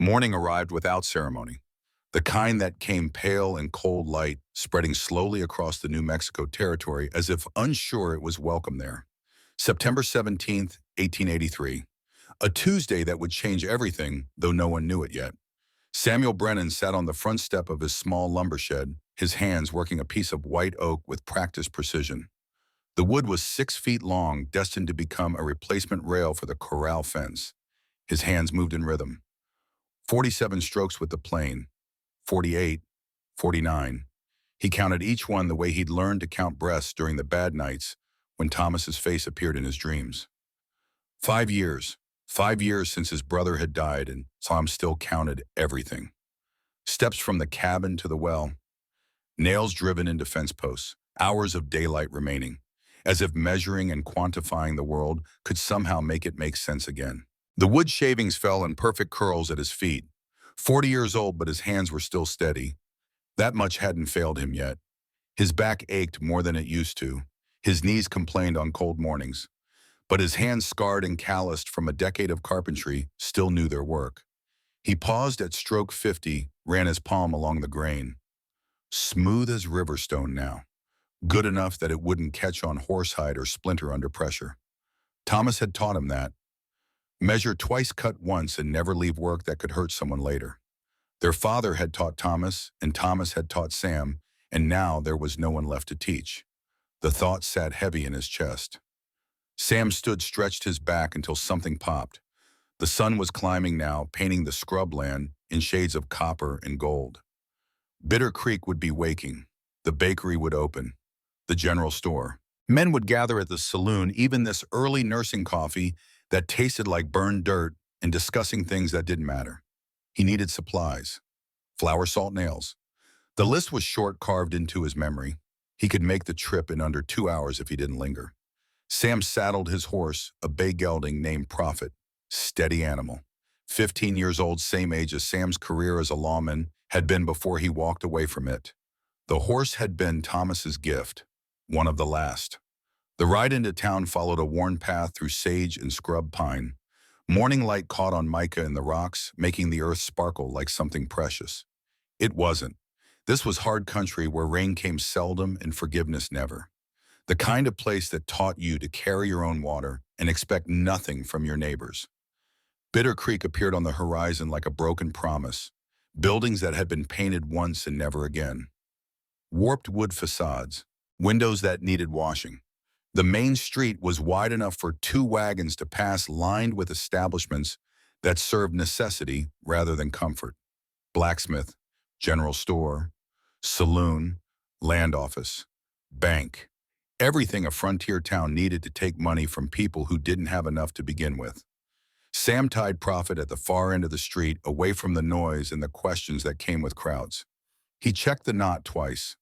Morning arrived without ceremony, the kind that came pale in cold light, spreading slowly across the New Mexico territory as if unsure it was welcome there. September 17th, 1883. A Tuesday that would change everything, though no one knew it yet. Samuel Brennan sat on the front step of his small lumber shed, his hands working a piece of white oak with practiced precision. The wood was 6 feet long, destined to become a replacement rail for the corral fence. His hands moved in rhythm. 47 strokes with the plane, 48, 49. He counted each one the way he'd learned to count breaths during the bad nights when Thomas's face appeared in his dreams. 5 years, 5 years since his brother had died, and Tom still counted everything. Steps from the cabin to the well, nails driven into fence posts, hours of daylight remaining, as if measuring and quantifying the world could somehow make it make sense again. The wood shavings fell in perfect curls at his feet. 40 years old, but his hands were still steady. That much hadn't failed him yet. His back ached more than it used to. His knees complained on cold mornings. But his hands, scarred and calloused from a decade of carpentry, still knew their work. He paused at stroke 50, ran his palm along the grain. Smooth as river stone now. Good enough that it wouldn't catch on horsehide or splinter under pressure. Thomas had taught him that. Measure twice, cut once, and never leave work that could hurt someone later. Their father had taught Thomas, and Thomas had taught Sam, and now there was no one left to teach. The thought sat heavy in his chest. Sam stood, stretched his back until something popped. The sun was climbing now, painting the scrubland in shades of copper and gold. Bitter Creek would be waking. The bakery would open. The general store. Men would gather at the saloon, even this early nursing coffee that tasted like burned dirt, and discussing things that didn't matter. He needed supplies. Flour, salt, nails. The list was short, carved into his memory. He could make the trip in under 2 hours if he didn't linger. Sam saddled his horse, a bay gelding named Prophet. Steady animal. 15 years old, same age as Sam's career as a lawman had been before he walked away from it. The horse had been Thomas's gift, one of the last. The ride into town followed a worn path through sage and scrub pine. Morning light caught on mica in the rocks, making the earth sparkle like something precious. It wasn't. This was hard country where rain came seldom and forgiveness never. The kind of place that taught you to carry your own water and expect nothing from your neighbors. Bitter Creek appeared on the horizon like a broken promise. Buildings that had been painted once and never again. Warped wood facades. Windows that needed washing. The main street was wide enough for 2 wagons to pass, lined with establishments that served necessity rather than comfort. Blacksmith, general store, saloon, land office, bank. Everything a frontier town needed to take money from people who didn't have enough to begin with. Sam tied Prophet at the far end of the street, away from the noise and the questions that came with crowds. He checked the knot twice.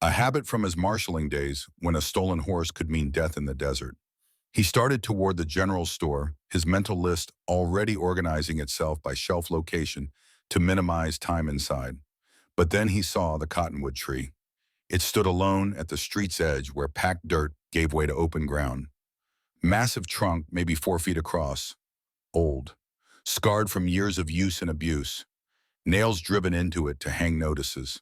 A habit from his marshaling days, when a stolen horse could mean death in the desert. He started toward the general store, his mental list already organizing itself by shelf location to minimize time inside. But then he saw the cottonwood tree. It stood alone at the street's edge where packed dirt gave way to open ground. Massive trunk, maybe 4 feet across. Old. Scarred from years of use and abuse. Nails driven into it to hang notices.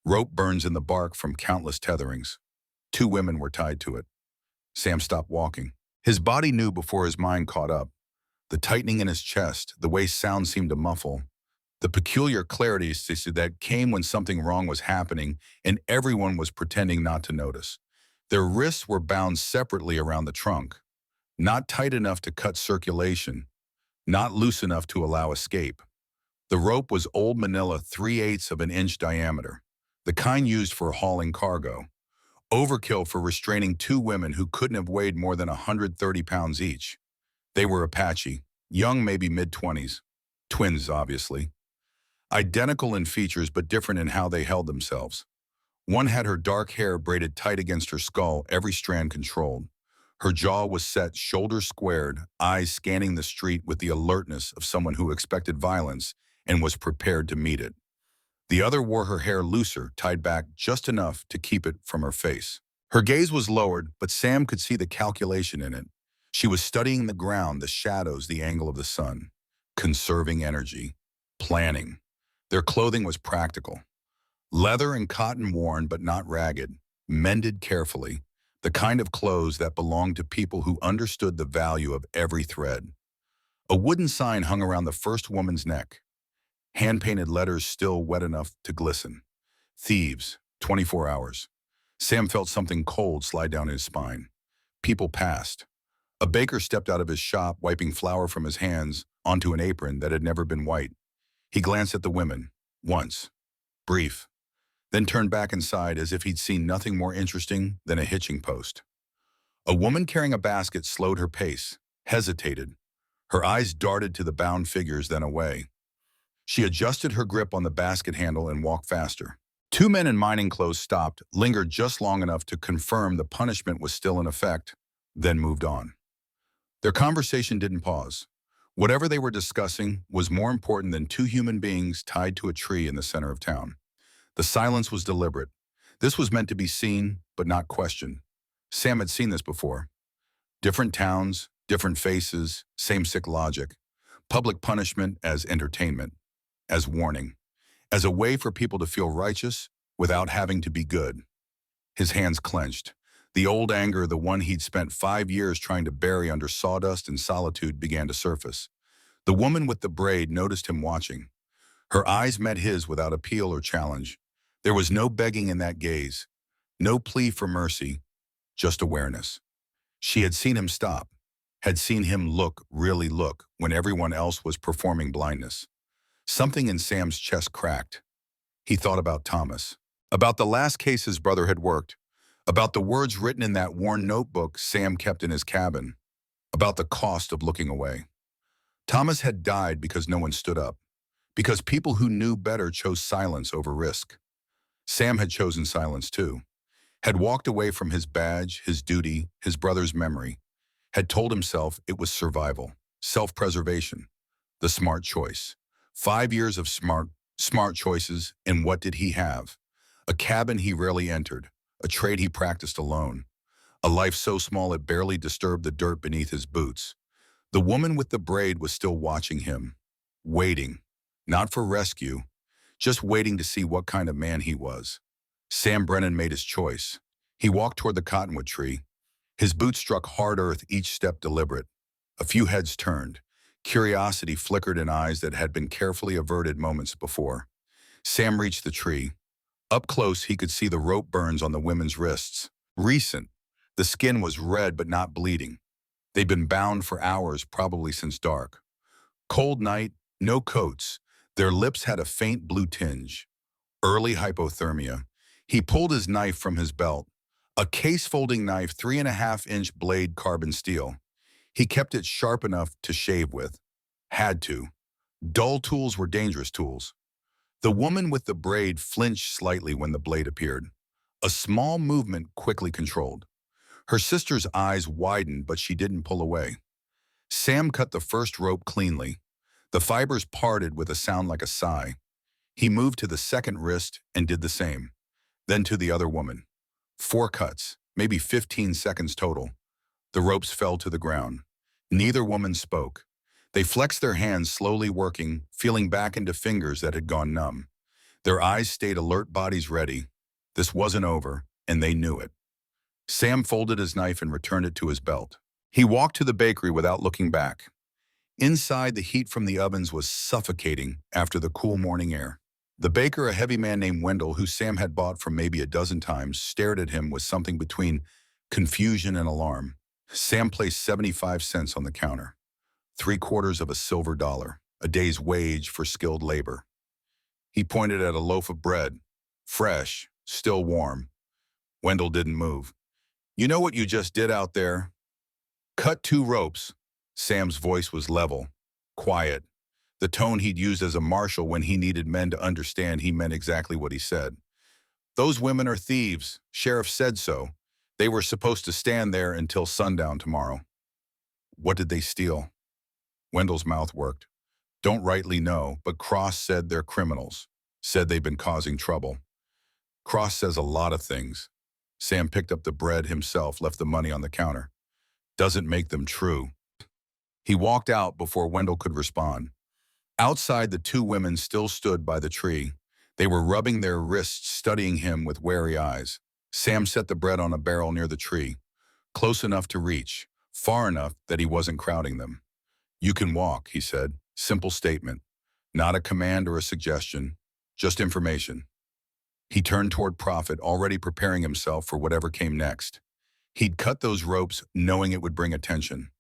Rope burns in the bark from countless tetherings. 2 women were tied to it. Sam stopped walking. His body knew before his mind caught up. The tightening in his chest, the way sound seemed to muffle. The peculiar clarity that came when something wrong was happening and everyone was pretending not to notice. Their wrists were bound separately around the trunk. Not tight enough to cut circulation. Not loose enough to allow escape. The rope was old manila, 3/8 of an inch diameter. The kind used for hauling cargo. Overkill for restraining 2 women who couldn't have weighed more than 130 pounds each. They were Apache, young, maybe mid-20s. Twins, obviously. Identical in features but different in how they held themselves. One had her dark hair braided tight against her skull, every strand controlled. Her jaw was set, shoulders squared, eyes scanning the street with the alertness of someone who expected violence and was prepared to meet it. The other wore her hair looser, tied back just enough to keep it from her face. Her gaze was lowered, but Sam could see the calculation in it. She was studying the ground, the shadows, the angle of the sun. Conserving energy. Planning. Their clothing was practical. Leather and cotton worn but not ragged, mended carefully, the kind of clothes that belonged to people who understood the value of every thread. A wooden sign hung around the first woman's neck, hand-painted letters still wet enough to glisten. Thieves, 24 hours. Sam felt something cold slide down his spine. People passed. A baker stepped out of his shop, wiping flour from his hands onto an apron that had never been white. He glanced at the women, once, brief, then turned back inside as if he'd seen nothing more interesting than a hitching post. A woman carrying a basket slowed her pace, hesitated. Her eyes darted to the bound figures, then away. She adjusted her grip on the basket handle and walked faster. Two men in mining clothes stopped, lingered just long enough to confirm the punishment was still in effect, then moved on. Their conversation didn't pause. Whatever they were discussing was more important than two human beings tied to a tree in the center of town. The silence was deliberate. This was meant to be seen, but not questioned. Sam had seen this before. Different towns, different faces, same sick logic. Public punishment as entertainment, as warning, as a way for people to feel righteous without having to be good. His hands clenched. The old anger, the one he'd spent 5 years trying to bury under sawdust and solitude, began to surface. The woman with the braid noticed him watching. Her eyes met his without appeal or challenge. There was no begging in that gaze, no plea for mercy, just awareness. She had seen him stop, had seen him look, really look, when everyone else was performing blindness. Something in Sam's chest cracked. He thought about Thomas, about the last case his brother had worked, about the words written in that worn notebook Sam kept in his cabin, about the cost of looking away. Thomas had died because no one stood up, because people who knew better chose silence over risk. Sam had chosen silence too, had walked away from his badge, his duty, his brother's memory, had told himself it was survival, self-preservation, the smart choice. 5 years of smart choices, and what did he have? A cabin he rarely entered, a trade he practiced alone, a life so small it barely disturbed the dirt beneath his boots. The woman with the braid was still watching him, waiting, not for rescue, just waiting to see what kind of man he was. Sam Brennan made his choice. He walked toward the cottonwood tree. His boots struck hard earth, each step deliberate. A few heads turned. Curiosity flickered in eyes that had been carefully averted moments before. Sam reached the tree. Up close, he could see the rope burns on the women's wrists. Recent. The skin was red but not bleeding. They'd been bound for hours, probably since dark. Cold night, no coats. Their lips had a faint blue tinge. Early hypothermia. He pulled his knife from his belt. A case-folding knife, 3.5-inch blade carbon steel. He kept it sharp enough to shave with. Had to. Dull tools were dangerous tools. The woman with the braid flinched slightly when the blade appeared. A small movement quickly controlled. Her sister's eyes widened, but she didn't pull away. Sam cut the first rope cleanly. The fibers parted with a sound like a sigh. He moved to the second wrist and did the same. Then to the other woman. 4 cuts, maybe 15 seconds total. The ropes fell to the ground. Neither woman spoke. They flexed their hands, slowly working, feeling back into fingers that had gone numb. Their eyes stayed alert, bodies ready. This wasn't over, and they knew it. Sam folded his knife and returned it to his belt. He walked to the bakery without looking back. Inside, the heat from the ovens was suffocating after the cool morning air. The baker, a heavy man named Wendell, who Sam had bought from maybe a dozen times, stared at him with something between confusion and alarm. Sam placed 75 cents on the counter. 3/4 of a silver dollar, a day's wage for skilled labor. He pointed at a loaf of bread, fresh, still warm. Wendell didn't move. "You know what you just did out there? Cut 2 ropes. Sam's voice was level, quiet. The tone he'd used as a marshal when he needed men to understand he meant exactly what he said. "Those women are thieves. Sheriff said so. They were supposed to stand there until sundown tomorrow." "What did they steal?" Wendell's mouth worked. "Don't rightly know, but Cross said they're criminals. Said they've been causing trouble." "Cross says a lot of things." Sam picked up the bread himself, left the money on the counter. "Doesn't make them true." He walked out before Wendell could respond. Outside, the two women still stood by the tree. They were rubbing their wrists, studying him with wary eyes. Sam set the bread on a barrel near the tree, close enough to reach, far enough that he wasn't crowding them. "You can walk," he said. Simple statement. Not a command or a suggestion, just information. He turned toward Prophet, already preparing himself for whatever came next. He'd cut those ropes knowing it would bring attention,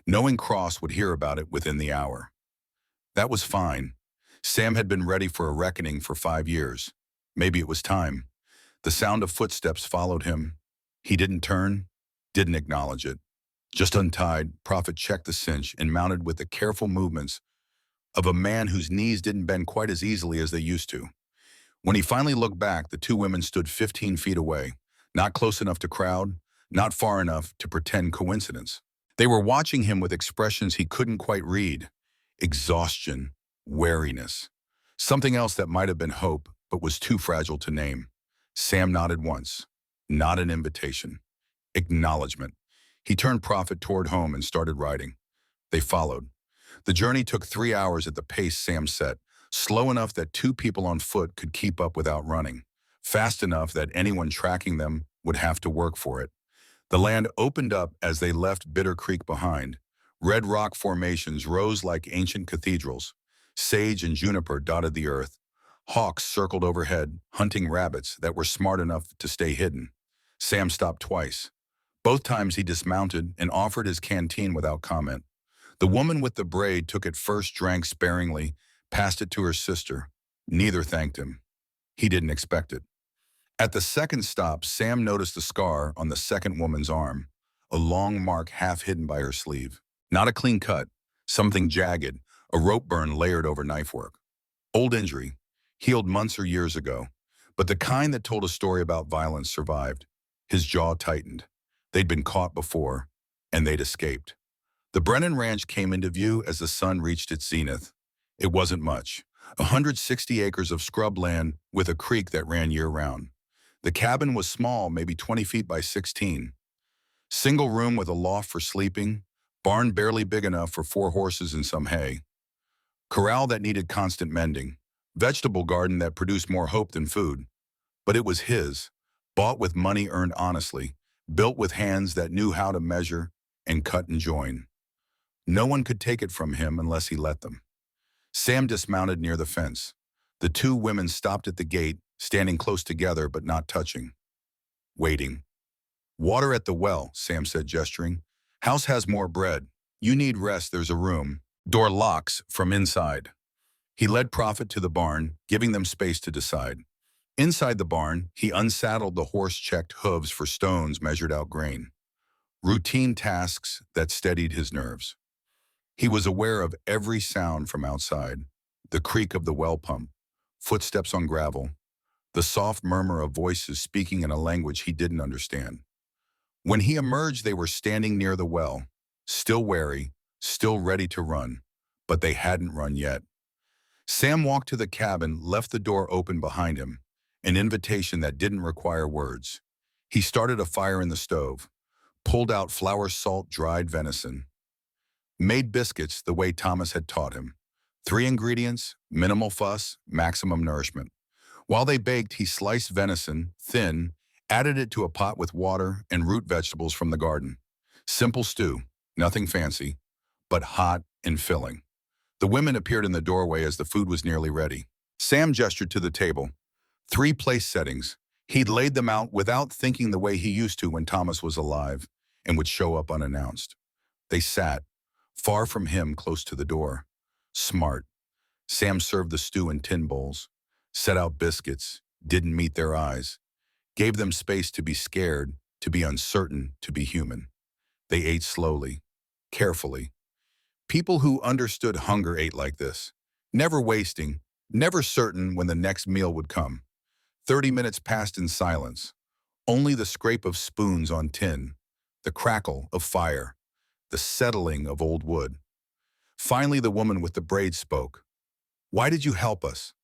knowing Cross would hear about it within the hour. That was fine. Sam had been ready for a reckoning for 5 years. Maybe it was time. The sound of footsteps followed him. He didn't turn, didn't acknowledge it. Just untied, Prophet checked the cinch and mounted with the careful movements of a man whose knees didn't bend quite as easily as they used to. When he finally looked back, the two women stood 15 feet away, not close enough to crowd, not far enough to pretend coincidence. They were watching him with expressions he couldn't quite read. Exhaustion, wariness. Something else that might have been hope, but was too fragile to name. Sam nodded once. Not an invitation. Acknowledgement. He turned Prophet toward home and started riding. They followed. The journey took 3 hours at the pace Sam set, slow enough that two people on foot could keep up without running, fast enough that anyone tracking them would have to work for it. The land opened up as they left Bitter Creek behind. Red rock formations rose like ancient cathedrals. Sage and juniper dotted the earth. Hawks circled overhead, hunting rabbits that were smart enough to stay hidden. Sam stopped twice. Both times he dismounted and offered his canteen without comment. The woman with the braid took it first, drank sparingly, passed it to her sister. Neither thanked him. He didn't expect it. At the second stop, Sam noticed the scar on the second woman's arm, a long mark half hidden by her sleeve. Not a clean cut, something jagged, a rope burn layered over knife work. Old injury, healed months or years ago, but the kind that told a story about violence survived. His jaw tightened. They'd been caught before, and they'd escaped. The Brennan Ranch came into view as the sun reached its zenith. It wasn't much, 160 acres of scrubland with a creek that ran year-round. The cabin was small, maybe 20 feet by 16. Single room with a loft for sleeping, barn barely big enough for 4 horses and some hay. Corral that needed constant mending, vegetable garden that produced more hope than food. But it was his, bought with money earned honestly, built with hands that knew how to measure and cut and join. No one could take it from him unless he let them. Sam dismounted near the fence. The two women stopped at the gate, standing close together but not touching. Waiting. "Water at the well," Sam said, gesturing. "House has more bread. You need rest, there's a room. Door locks from inside." He led Prophet to the barn, giving them space to decide. Inside the barn, he unsaddled the horse-checked hooves for stones, measured out grain. Routine tasks that steadied his nerves. He was aware of every sound from outside. The creak of the well pump, footsteps on gravel, the soft murmur of voices speaking in a language he didn't understand. When he emerged, they were standing near the well, still wary, still ready to run, but they hadn't run yet. Sam walked to the cabin, left the door open behind him, an invitation that didn't require words. He started a fire in the stove, pulled out flour, salt, dried venison, made biscuits the way Thomas had taught him. 3 ingredients, minimal fuss, maximum nourishment. While they baked, he sliced venison, thin, added it to a pot with water and root vegetables from the garden. Simple stew, nothing fancy, but hot and filling. The women appeared in the doorway as the food was nearly ready. Sam gestured to the table. 3 place settings. He'd laid them out without thinking the way he used to when Thomas was alive and would show up unannounced. They sat, far from him, close to the door. Smart. Sam served the stew in tin bowls, set out biscuits, didn't meet their eyes, gave them space to be scared, to be uncertain, to be human. They ate slowly, carefully. People who understood hunger ate like this, never wasting, never certain when the next meal would come. 30 minutes passed in silence, only the scrape of spoons on tin, the crackle of fire, the settling of old wood. Finally, the woman with the braids spoke. "Why did you help us?"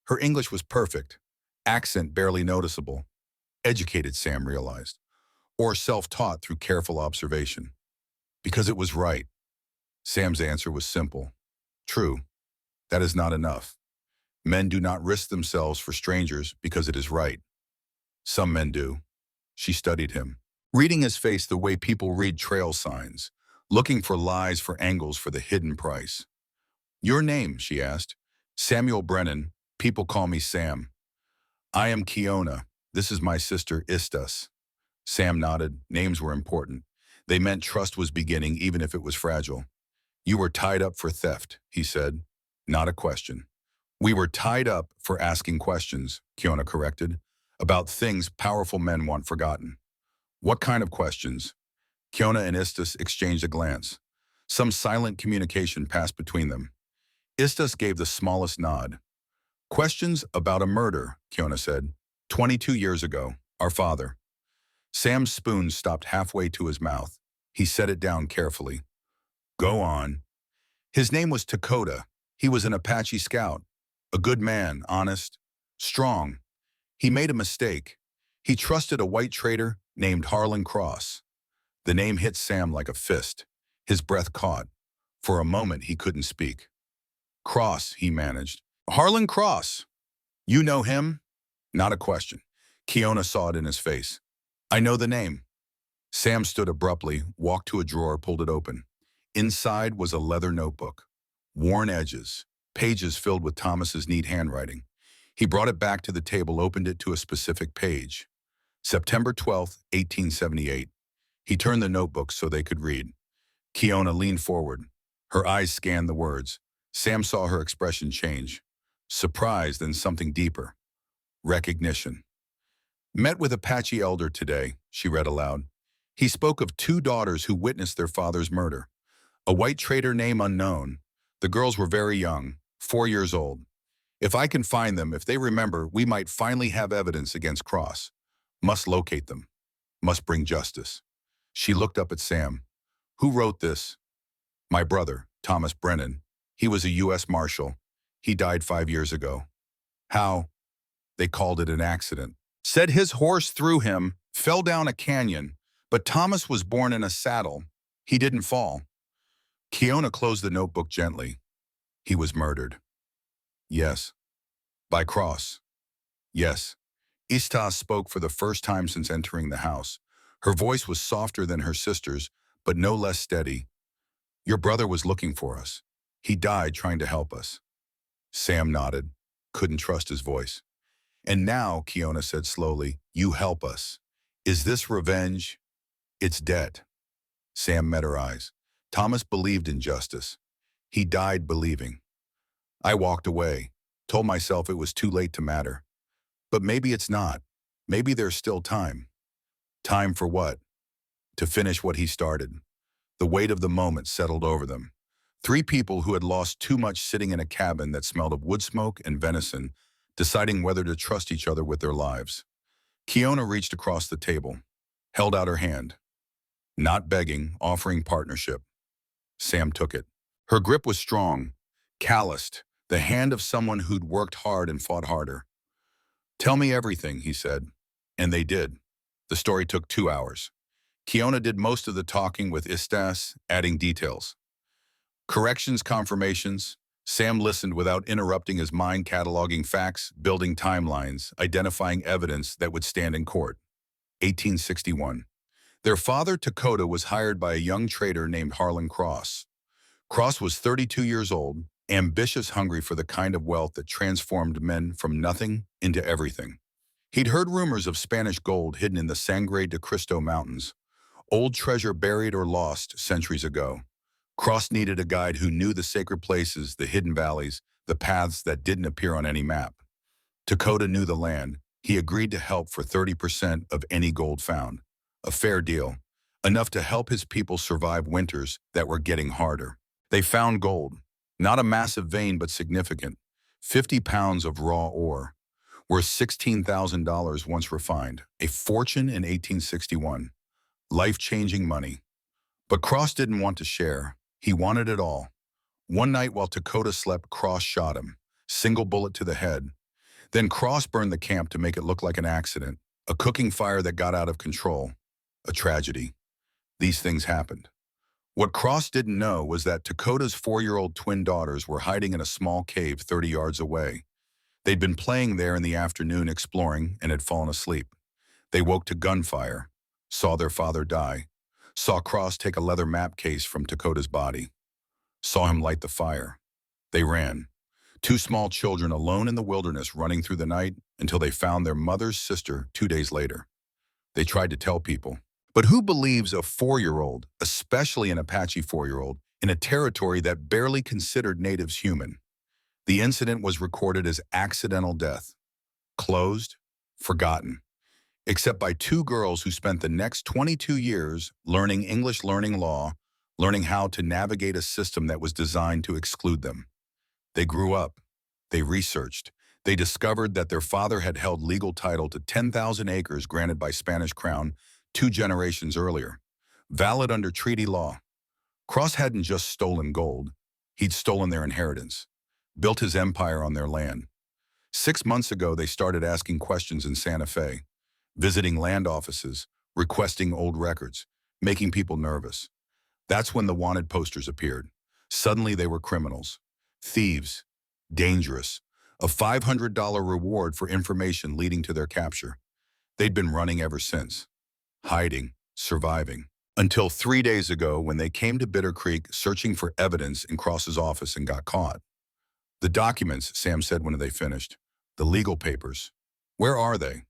Her English was perfect, accent barely noticeable. Educated, Sam realized, or self-taught through careful observation. "Because it was right." Sam's answer was simple. True. That is not enough. Men do not risk themselves for strangers because it is right. Some men do. She studied him, reading his face the way people read trail signs, looking for lies for angles for the hidden price. Your name, she asked. Samuel Brennan. People call me Sam. I am Kiona. This is my sister Istas. Sam nodded. Names were important. They meant trust was beginning even if it was fragile. You were tied up for theft, he said. Not a question. We were tied up for asking questions, Kiona corrected, about things powerful men want forgotten. What kind of questions? Kiona and Istas exchanged a glance. Some silent communication passed between them. Istas gave the smallest nod. Questions about a murder, Kiona said. 22 years ago, our father. Sam's spoon stopped halfway to his mouth. He set it down carefully. Go on. His name was Dakota. He was an Apache scout. A good man, honest, strong. He made a mistake. He trusted a white trader named Harlan Cross. The name hit Sam like a fist. His breath caught. For a moment, he couldn't speak. Cross, he managed. Harlan Cross. You know him? Not a question. Kiona saw it in his face. I know the name. Sam stood abruptly, walked to a drawer, pulled it open. Inside was a leather notebook. Worn edges, pages filled with Thomas's neat handwriting. He brought it back to the table, opened it to a specific page. September 12th, 1878. He turned the notebook so they could read. Kiona leaned forward. Her eyes scanned the words. Sam saw her expression change. Surprise, then something deeper. Recognition. Met with Apache elder today, she read aloud. He spoke of 2 daughters who witnessed their father's murder. A white trader name unknown. The girls were very young, 4 years old. If I can find them, if they remember, we might finally have evidence against Cross. Must locate them. Must bring justice. She looked up at Sam. Who wrote this? My brother, Thomas Brennan. He was a U.S. Marshal. He died 5 years ago. How? They called it an accident. Said his horse threw him, fell down a canyon, but Thomas was born in a saddle. He didn't fall. Kiona closed the notebook gently. He was murdered. Yes. By Cross. Yes. Istas spoke for the first time since entering the house. Her voice was softer than her sister's, but no less steady. Your brother was looking for us. He died trying to help us. Sam nodded, couldn't trust his voice. And now, Kiona said slowly, you help us. Is this revenge? It's debt. Sam met her eyes. Thomas believed in justice. He died believing. I walked away, told myself it was too late to matter. But maybe it's not. Maybe there's still time. Time for what? To finish what he started. The weight of the moment settled over them. 3 people who had lost too much sitting in a cabin that smelled of wood smoke and venison, deciding whether to trust each other with their lives. Kiona reached across the table, held out her hand. Not begging, offering partnership. Sam took it. Her grip was strong, calloused, the hand of someone who'd worked hard and fought harder. Tell me everything, he said. And they did. The story took 2 hours. Kiona did most of the talking with Istas, adding details. Corrections, confirmations. Sam listened without interrupting, his mind cataloging facts, building timelines, identifying evidence that would stand in court. 1861. Their father, Dakota, was hired by a young trader named Harlan Cross. Cross was 32 years old, ambitious, hungry for the kind of wealth that transformed men from nothing into everything. He'd heard rumors of Spanish gold hidden in the Sangre de Cristo Mountains, old treasure buried or lost centuries ago. Cross needed a guide who knew the sacred places, the hidden valleys, the paths that didn't appear on any map. Dakota knew the land. He agreed to help for 30% of any gold found. A fair deal, enough to help his people survive winters that were getting harder. They found gold, not a massive vein but significant, 50 pounds of raw ore, worth $16,000 once refined, a fortune in 1861. Life-changing money. But Cross didn't want to share. He wanted it all. One night while Dakota slept, Cross shot him, single bullet to the head. Then Cross burned the camp to make it look like an accident, a cooking fire that got out of control. A tragedy. These things happened. What Cross didn't know was that Dakota's 4-year-old twin daughters were hiding in a small cave 30 yards away. They'd been playing there in the afternoon exploring and had fallen asleep. They woke to gunfire, saw their father die, saw Cross take a leather map case from Dakota's body, saw him light the fire. They ran. Two small children alone in the wilderness running through the night until they found their mother's sister 2 days later. They tried to tell people. But who believes a 4-year-old, especially an Apache 4-year-old, in a territory that barely considered natives human? The incident was recorded as accidental death, closed, forgotten, except by two girls who spent the next 22 years learning English, learning law, learning how to navigate a system that was designed to exclude them. They grew up, they researched, they discovered that their father had held legal title to 10,000 acres granted by Spanish Crown 2 generations earlier, valid under treaty law. Cross hadn't just stolen gold, he'd stolen their inheritance, built his empire on their land. 6 months ago, they started asking questions in Santa Fe, visiting land offices, requesting old records, making people nervous. That's when the wanted posters appeared. Suddenly they were criminals, thieves, dangerous, a $500 reward for information leading to their capture. They'd been running ever since, hiding, surviving, until 3 days ago when they came to Bitter Creek searching for evidence in Cross's office and got caught. The documents, Sam said when they finished. The legal papers. Where are they?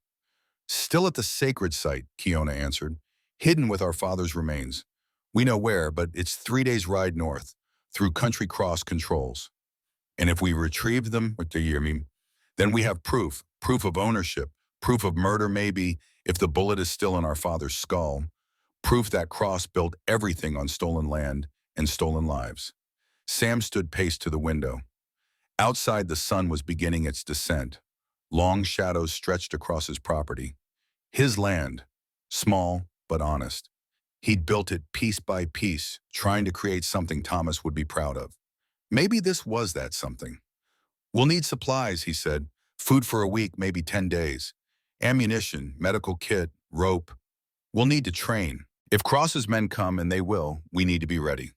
Still at the sacred site, Kiona answered. Hidden with our father's remains. We know where, but it's 3 days' ride north, through country cross controls. And if we retrieve them, what do you mean? Then we have proof of ownership, proof of murder maybe, if the bullet is still in our father's skull, proof that Cross built everything on stolen land and stolen lives. Sam stood paced to the window. Outside, the sun was beginning its descent. Long shadows stretched across his property. His land, small but honest. He'd built it piece by piece, trying to create something Thomas would be proud of. Maybe this was that something. We'll need supplies, he said. Food for a week, maybe 10 days. Ammunition, medical kit, rope. We'll need to train. If Cross's men come, and they will, we need to be ready.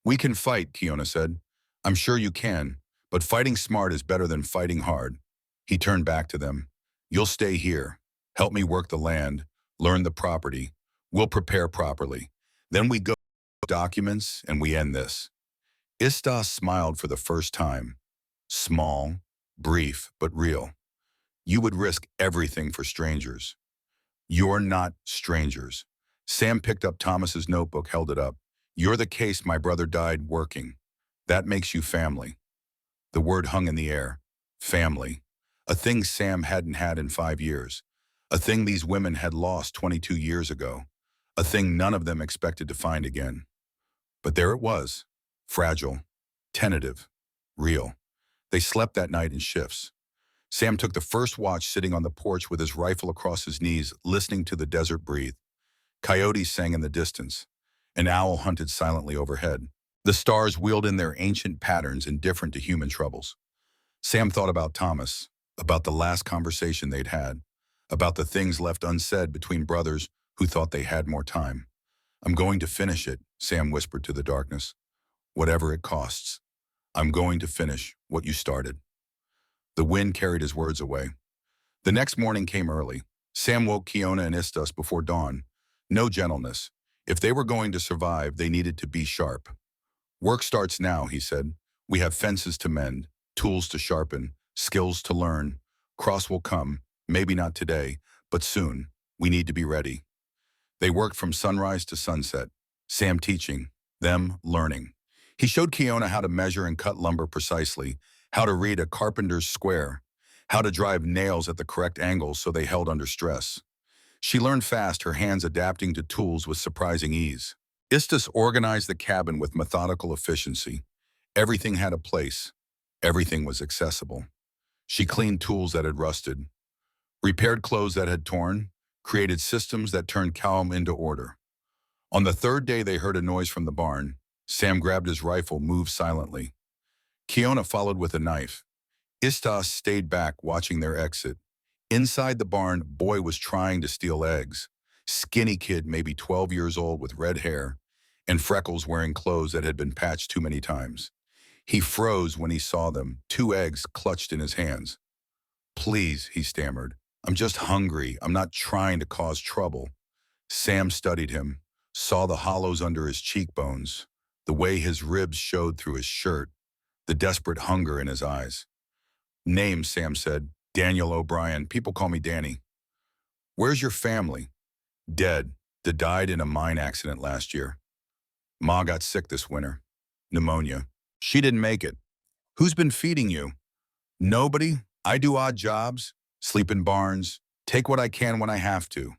We can fight, Kiona said. I'm sure you can, but fighting smart is better than fighting hard. He turned back to them. You'll stay here. Help me work the land, learn the property. We'll prepare properly. Then we go documents and we end this. Istas smiled for the first time. Small, brief, but real. You would risk everything for strangers. You're not strangers. Sam picked up Thomas's notebook, held it up. You're the case my brother died working. That makes you family. The word hung in the air. Family. A thing Sam hadn't had in 5 years. A thing these women had lost 22 years ago. A thing none of them expected to find again. But there it was. Fragile. Tentative. Real. They slept that night in shifts. Sam took the first watch sitting on the porch with his rifle across his knees, listening to the desert breathe. Coyotes sang in the distance. An owl hunted silently overhead. The stars wheeled in their ancient patterns indifferent to human troubles. Sam thought about Thomas, about the last conversation they'd had, about the things left unsaid between brothers who thought they had more time. I'm going to finish it, Sam whispered to the darkness. Whatever it costs. I'm going to finish what you started. The wind carried his words away. The next morning came early. Sam woke Kiona and Istas before dawn. No gentleness. If they were going to survive, they needed to be sharp. Work starts now, he said. We have fences to mend, tools to sharpen, skills to learn. Cross will come, maybe not today, but soon. We need to be ready. They worked from sunrise to sunset, Sam teaching, them learning. He showed Kiona how to measure and cut lumber precisely, how to read a carpenter's square, how to drive nails at the correct angles so they held under stress. She learned fast, her hands adapting to tools with surprising ease. Istas organized the cabin with methodical efficiency. Everything had a place. Everything was accessible. She cleaned tools that had rusted, repaired clothes that had torn, created systems that turned calm into order. On the third day, they heard a noise from the barn. Sam grabbed his rifle, moved silently. Kiona followed with a knife. Istas stayed back, watching their exit. Inside the barn, Boy was trying to steal eggs. Skinny kid, maybe 12 years old with red hair. and freckles wearing clothes that had been patched too many times. He froze when he saw them, 2 eggs clutched in his hands. "Please," he stammered. "I'm just hungry. I'm not trying to cause trouble." Sam studied him, saw the hollows under his cheekbones, the way his ribs showed through his shirt, the desperate hunger in his eyes. "Name," Sam said. "Daniel O'Brien. People call me Danny." "Where's your family?" "Dead. They died in a mine accident last year. Ma got sick this winter. Pneumonia. She didn't make it." "Who's been feeding you?" "Nobody. I do odd jobs, sleep in barns, take what I can when I have to."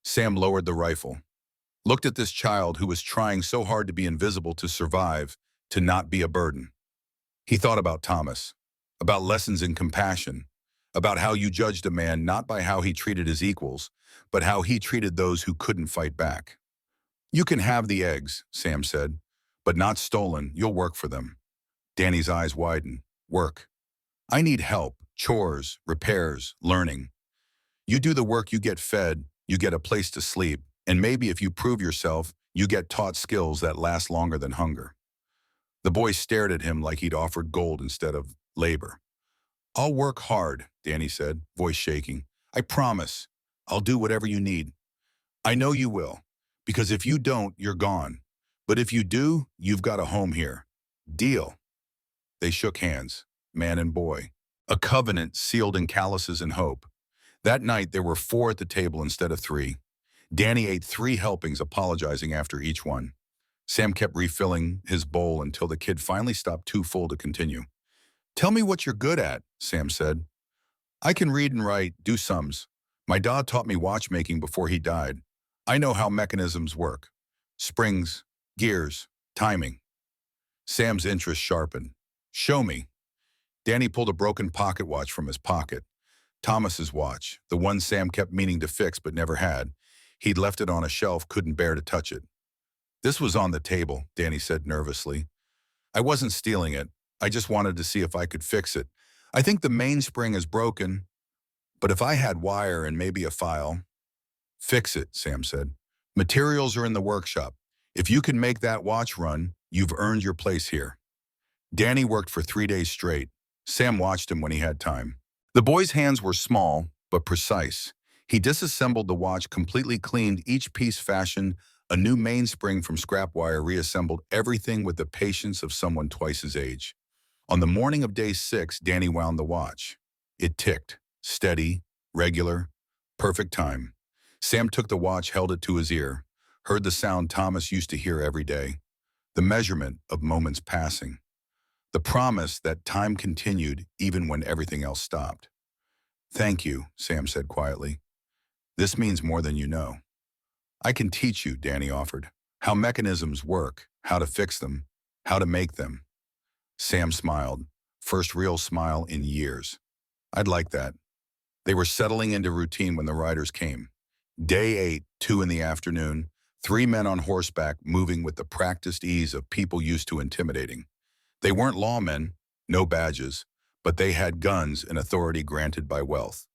Sam lowered the rifle, looked at this child who was trying so hard to be invisible to survive, to not be a burden. He thought about Thomas, about lessons in compassion, about how you judged a man not by how he treated his equals, but how he treated those who couldn't fight back. "You can have the eggs," Sam said, "but not stolen. You'll work for them." Danny's eyes widened. "Work. I need help, chores, repairs, learning. You do the work, you get fed, you get a place to sleep, and maybe if you prove yourself, you get taught skills that last longer than hunger." The boy stared at him like he'd offered gold instead of labor. "I'll work hard," Danny said, voice shaking. "I promise. I'll do whatever you need." "I know you will, because if you don't, you're gone. But if you do, you've got a home here. Deal." They shook hands, man and boy, a covenant sealed in calluses and hope. That night, there were 4 at the table instead of 3. Danny ate 3 helpings, apologizing after each one. Sam kept refilling his bowl until the kid finally stopped too full to continue. "Tell me what you're good at," Sam said. "I can read and write, do sums. My dad taught me watchmaking before he died. I know how mechanisms work. Springs, gears, timing." Sam's interest sharpened. "Show me." Danny pulled a broken pocket watch from his pocket. Thomas's watch, the one Sam kept meaning to fix but never had. He'd left it on a shelf, couldn't bear to touch it. "This was on the table," Danny said nervously. "I wasn't stealing it. I just wanted to see if I could fix it. I think the mainspring is broken, but if I had wire and maybe a file—" "Fix it," Sam said. "Materials are in the workshop. If you can make that watch run, you've earned your place here." Danny worked for 3 days straight. Sam watched him when he had time. The boy's hands were small, but precise. He disassembled the watch, completely cleaned each piece, fashioned a new mainspring from scrap wire, reassembled everything with the patience of someone twice his age. On the morning of day 6, Danny wound the watch. It ticked, steady, regular, perfect time. Sam took the watch, held it to his ear, heard the sound Thomas used to hear every day, the measurement of moments passing, the promise that time continued even when everything else stopped. "Thank you," Sam said quietly. "This means more than you know." "I can teach you," Danny offered, "how mechanisms work, how to fix them, how to make them." Sam smiled, first real smile in years. "I'd like that." They were settling into routine when the riders came. Day 8, 2 in the afternoon, 3 men on horseback moving with the practiced ease of people used to intimidating. They weren't lawmen, no badges, but they had guns and authority granted by wealth.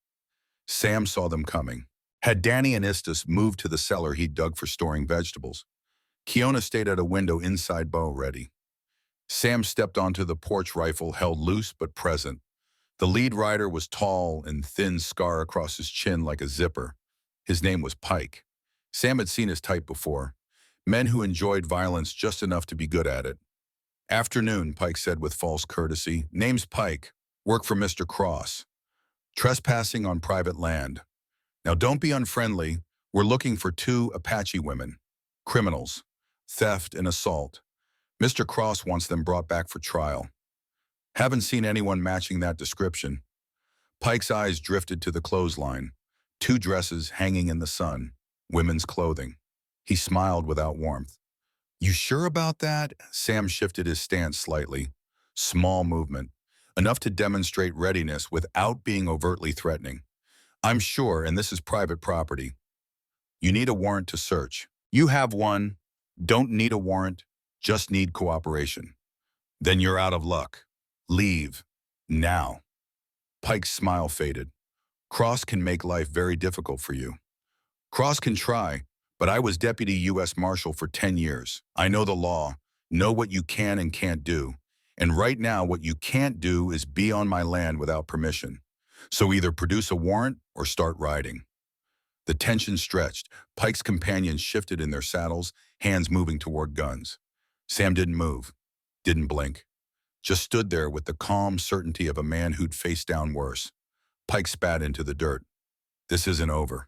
Sam saw them coming. Had Danny and Istus moved to the cellar he'd dug for storing vegetables. Kiona stayed at a window inside, bow ready. Sam stepped onto the porch, rifle held loose but present. The lead rider was tall and thin, scar across his chin like a zipper. His name was Pike. Sam had seen his type before. Men who enjoyed violence just enough to be good at it. "Afternoon," Pike said with false courtesy. "Name's Pike. Work for Mr. Cross. Trespassing on private land. Now don't be unfriendly. We're looking for 2 Apache women. Criminals. Theft and assault. Mr. Cross wants them brought back for trial. Haven't seen anyone matching that description." Pike's eyes drifted to the clothesline. 2 dresses hanging in the sun. Women's clothing. He smiled without warmth. "You sure about that?" Sam shifted his stance slightly. Small movement. Enough to demonstrate readiness without being overtly threatening. "I'm sure, and this is private property. You need a warrant to search. You have one. Don't need a warrant. Just need cooperation. Then you're out of luck. Leave. Now." Pike's smile faded. "Cross can make life very difficult for you." "Cross can try, But I was Deputy U.S. Marshal for 10 years. I know the law, know what you can and can't do. And right now, what you can't do is be on my land without permission. So either produce a warrant or start riding. The tension stretched. Pike's companions shifted in their saddles, hands moving toward guns. Sam didn't move, didn't blink, just stood there with the calm certainty of a man who'd faced down worse. Pike spat into the dirt. This isn't over.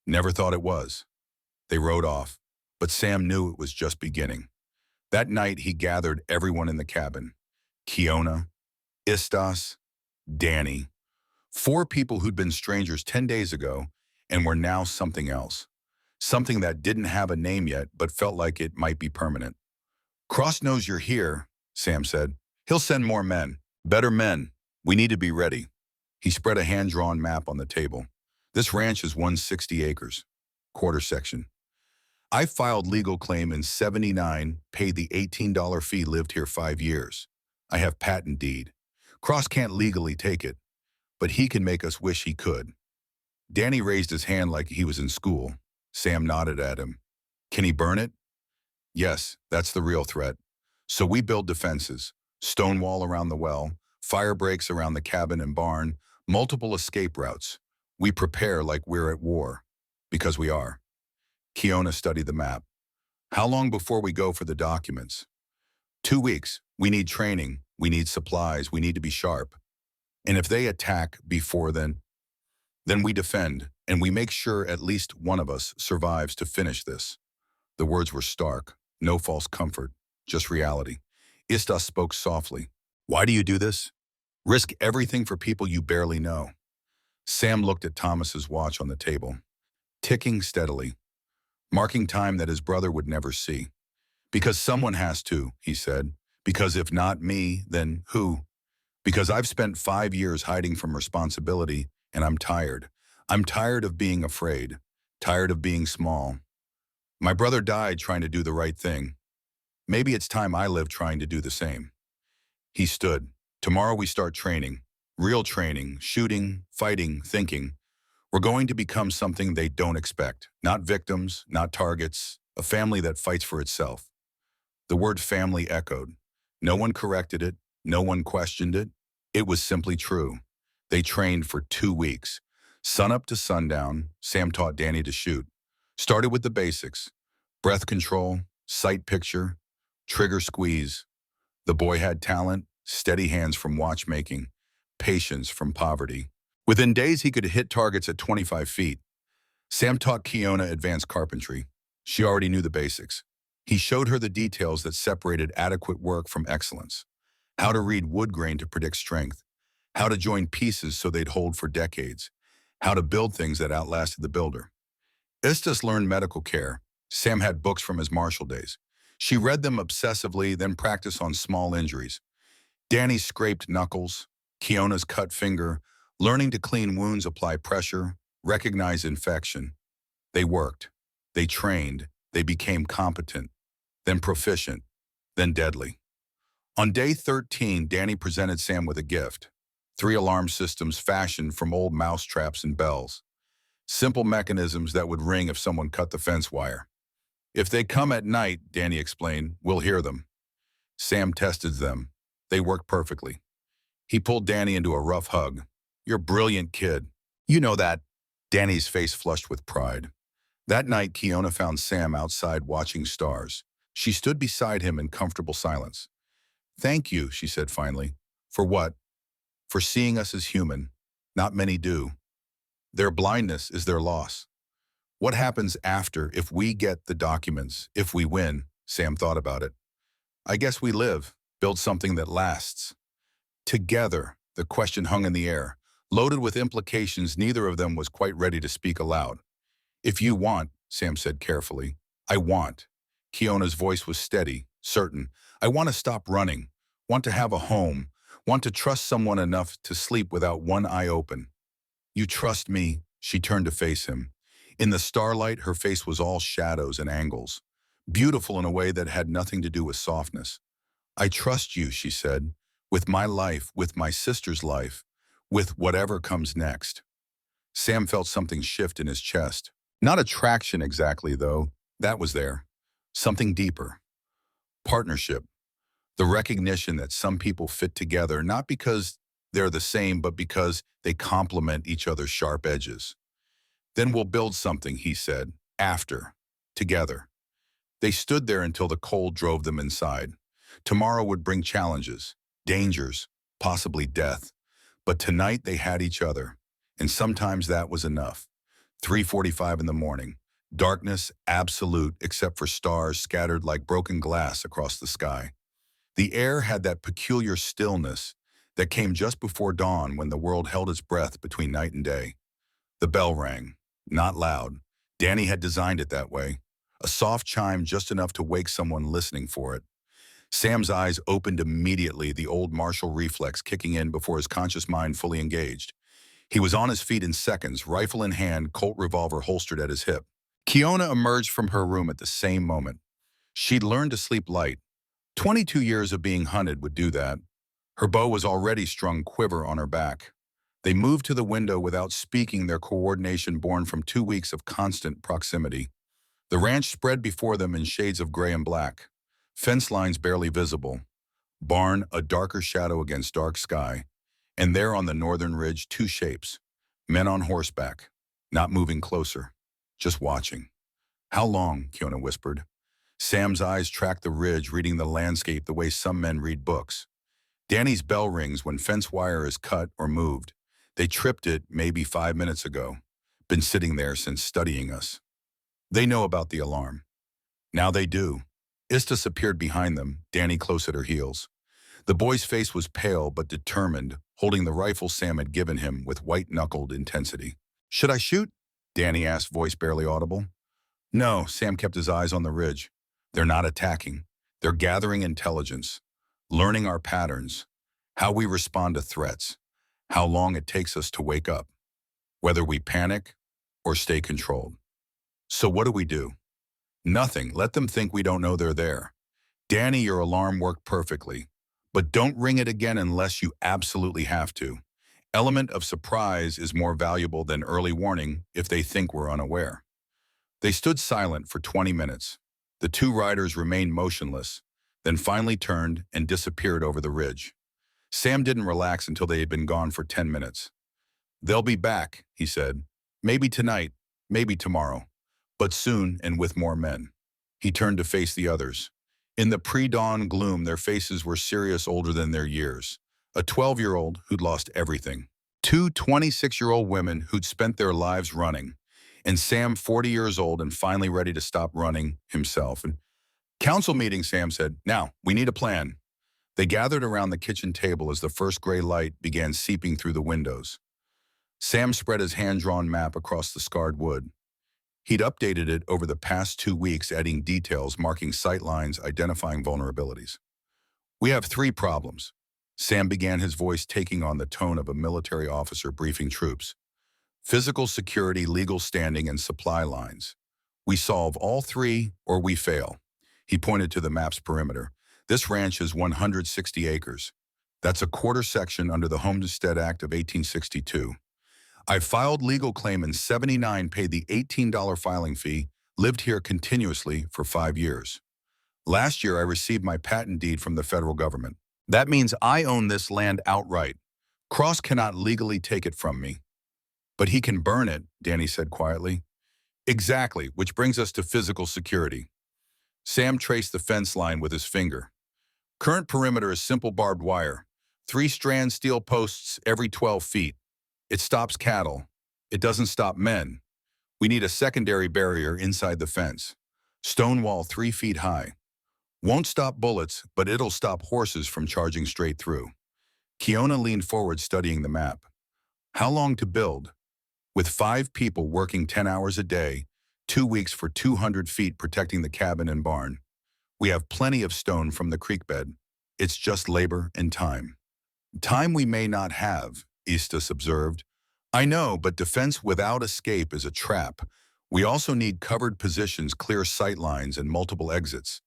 Never thought it was. They rode off, but Sam knew it was just beginning. That night, he gathered everyone in the cabin. Kiona, Istas, Danny. 4 people who'd been strangers 10 days ago and were now something else. Something that didn't have a name yet, but felt like it might be permanent. Cross knows you're here, Sam said. He'll send more men. Better men. We need to be ready. He spread a hand-drawn map on the table. This ranch is 160 acres. Quarter section. I filed legal claim in '79, paid the $18 fee, lived here 5 years. I have patent deed. Cross can't legally take it, but he can make us wish he could. Danny raised his hand like he was in school. Sam nodded at him. Can he burn it? Yes, that's the real threat. So we build defenses, stone wall around the well, fire breaks around the cabin and barn, multiple escape routes. We prepare like we're at war, because we are. Kiona studied the map. How long before we go for the documents? 2 weeks. We need training. We need supplies. We need to be sharp. And if they attack before then we defend, and we make sure at least one of us survives to finish this. The words were stark. No false comfort, just reality. Istas spoke softly. Why do you do this? Risk everything for people you barely know. Sam looked at Thomas's watch on the table, ticking steadily, marking time that his brother would never see. Because someone has to, he said. Because if not me, then who? Because I've spent 5 years hiding from responsibility, and I'm tired. I'm tired of being afraid, tired of being small. My brother died trying to do the right thing. Maybe it's time I live trying to do the same. He stood. Tomorrow we start training. Real training, shooting, fighting, thinking. We're going to become something they don't expect. Not victims, not targets, a family that fights for itself. The word family echoed. No one corrected it. No one questioned it. It was simply true. They trained for 2 weeks. Sunup to sundown, Sam taught Danny to shoot. Started with the basics. Breath control, sight picture, trigger squeeze. The boy had talent, steady hands from watchmaking, patience from poverty. Within days, he could hit targets at 25 feet. Sam taught Kiona advanced carpentry. She already knew the basics. He showed her the details that separated adequate work from excellence. How to read wood grain to predict strength. How to join pieces so they'd hold for decades. How to build things that outlasted the builder. Istas learned medical care. Sam had books from his martial days. She read them obsessively, then practiced on small injuries. Danny scraped knuckles, Kiona's cut finger, learning to clean wounds, apply pressure, recognize infection. They worked. They trained. They became competent, then proficient, then deadly. On day 13, Danny presented Sam with a gift. 3 alarm systems fashioned from old mousetraps and bells. Simple mechanisms that would ring if someone cut the fence wire. If they come at night, Danny explained, we'll hear them. Sam tested them. They worked perfectly. He pulled Danny into a rough hug. You're a brilliant kid. You know that. Danny's face flushed with pride. That night, Kiona found Sam outside watching stars. She stood beside him in comfortable silence. Thank you, she said finally. For what? For seeing us as human. Not many do. Their blindness is their loss. What happens after if we get the documents, if we win? Sam thought about it. I guess we live, build something that lasts. Together, the question hung in the air, loaded with implications neither of them was quite ready to speak aloud. If you want, Sam said carefully. I want. Kiona's voice was steady, certain. I want to stop running, want to have a home, want to trust someone enough to sleep without one eye open. You trust me, she turned to face him. In the starlight, her face was all shadows and angles, beautiful in a way that had nothing to do with softness. I trust you, she said, with my life, with my sister's life, with whatever comes next. Sam felt something shift in his chest. Not attraction exactly, though. That was there. Something deeper. Partnership. The recognition that some people fit together not because they're the same, but because they complement each other's sharp edges. Then we'll build something, he said, after, together. They stood there until the cold drove them inside. Tomorrow would bring challenges, dangers, possibly death. But tonight they had each other, and sometimes that was enough. 3:45 in the morning. Darkness absolute except for stars scattered like broken glass across the sky. The air had that peculiar stillness that came just before dawn when the world held its breath between night and day. The bell rang, not loud. Danny had designed it that way. A soft chime just enough to wake someone listening for it. Sam's eyes opened immediately, the old martial reflex kicking in before his conscious mind fully engaged. He was on his feet in seconds, rifle in hand, Colt revolver holstered at his hip. Kiona emerged from her room at the same moment. She'd learned to sleep light. 22 years of being hunted would do that. Her bow was already strung quiver on her back. They moved to the window without speaking, their coordination born from 2 weeks of constant proximity. The ranch spread before them in shades of gray and black. Fence lines barely visible. Barn, a darker shadow against dark sky. And there on the northern ridge, two shapes. Men on horseback, not moving closer, just watching. How long? Kiona whispered. Sam's eyes tracked the ridge, reading the landscape the way some men read books. Danny's bell rings when fence wire is cut or moved. They tripped it maybe 5 minutes ago. Been sitting there since studying us. They know about the alarm. Now they do. Istis appeared behind them, Danny close at her heels. The boy's face was pale but determined, holding the rifle Sam had given him with white-knuckled intensity. Should I shoot? Danny asked, voice barely audible. No, Sam kept his eyes on the ridge. They're not attacking. They're gathering intelligence, learning our patterns, how we respond to threats, how long it takes us to wake up, whether we panic or stay controlled. So what do? Nothing. Let them think we don't know they're there. Danny, your alarm worked perfectly, but don't ring it again unless you absolutely have to. Element of surprise is more valuable than early warning if they think we're unaware. They stood silent for 20 minutes. The two riders remained motionless, then finally turned and disappeared over the ridge. Sam didn't relax until they had been gone for 10 minutes. They'll be back, he said. Maybe tonight, maybe tomorrow, but soon and with more men. He turned to face the others. In the pre-dawn gloom, their faces were serious, older than their years. A 12-year-old who'd lost everything. Two 26-year-old women who'd spent their lives running. And Sam, 40 years old and finally ready to stop running himself. And council meeting, Sam said. Now, we need a plan. They gathered around the kitchen table as the first gray light began seeping through the windows. Sam spread his hand-drawn map across the scarred wood. He'd updated it over the past 2 weeks, adding details, marking sight lines, identifying vulnerabilities. We have 3 problems. Sam began, his voice taking on the tone of a military officer briefing troops. Physical security, legal standing, and supply lines. We solve all 3 or we fail. He pointed to the map's perimeter. This ranch is 160 acres. That's a quarter section under the Homestead Act of 1862. I filed legal claim in '79, paid the $18 filing fee, lived here continuously for 5 years. Last year, I received my patent deed from the federal government. That means I own this land outright. Cross cannot legally take it from me. But he can burn it, Danny said quietly. Exactly, which brings us to physical security. Sam traced the fence line with his finger. Current perimeter is simple barbed wire. 3-strand steel posts every 12 feet. It stops cattle. It doesn't stop men. We need a secondary barrier inside the fence. Stone wall 3 feet high. Won't stop bullets, but it'll stop horses from charging straight through. Kiona leaned forward, studying the map. How long to build? With 5 people working 10 hours a day, 2 weeks for 200 feet protecting the cabin and barn. We have plenty of stone from the creek bed. It's just labor and time. Time we may not have, Istis observed. I know, but defense without escape is a trap. We also need covered positions, clear sight lines, and multiple exits.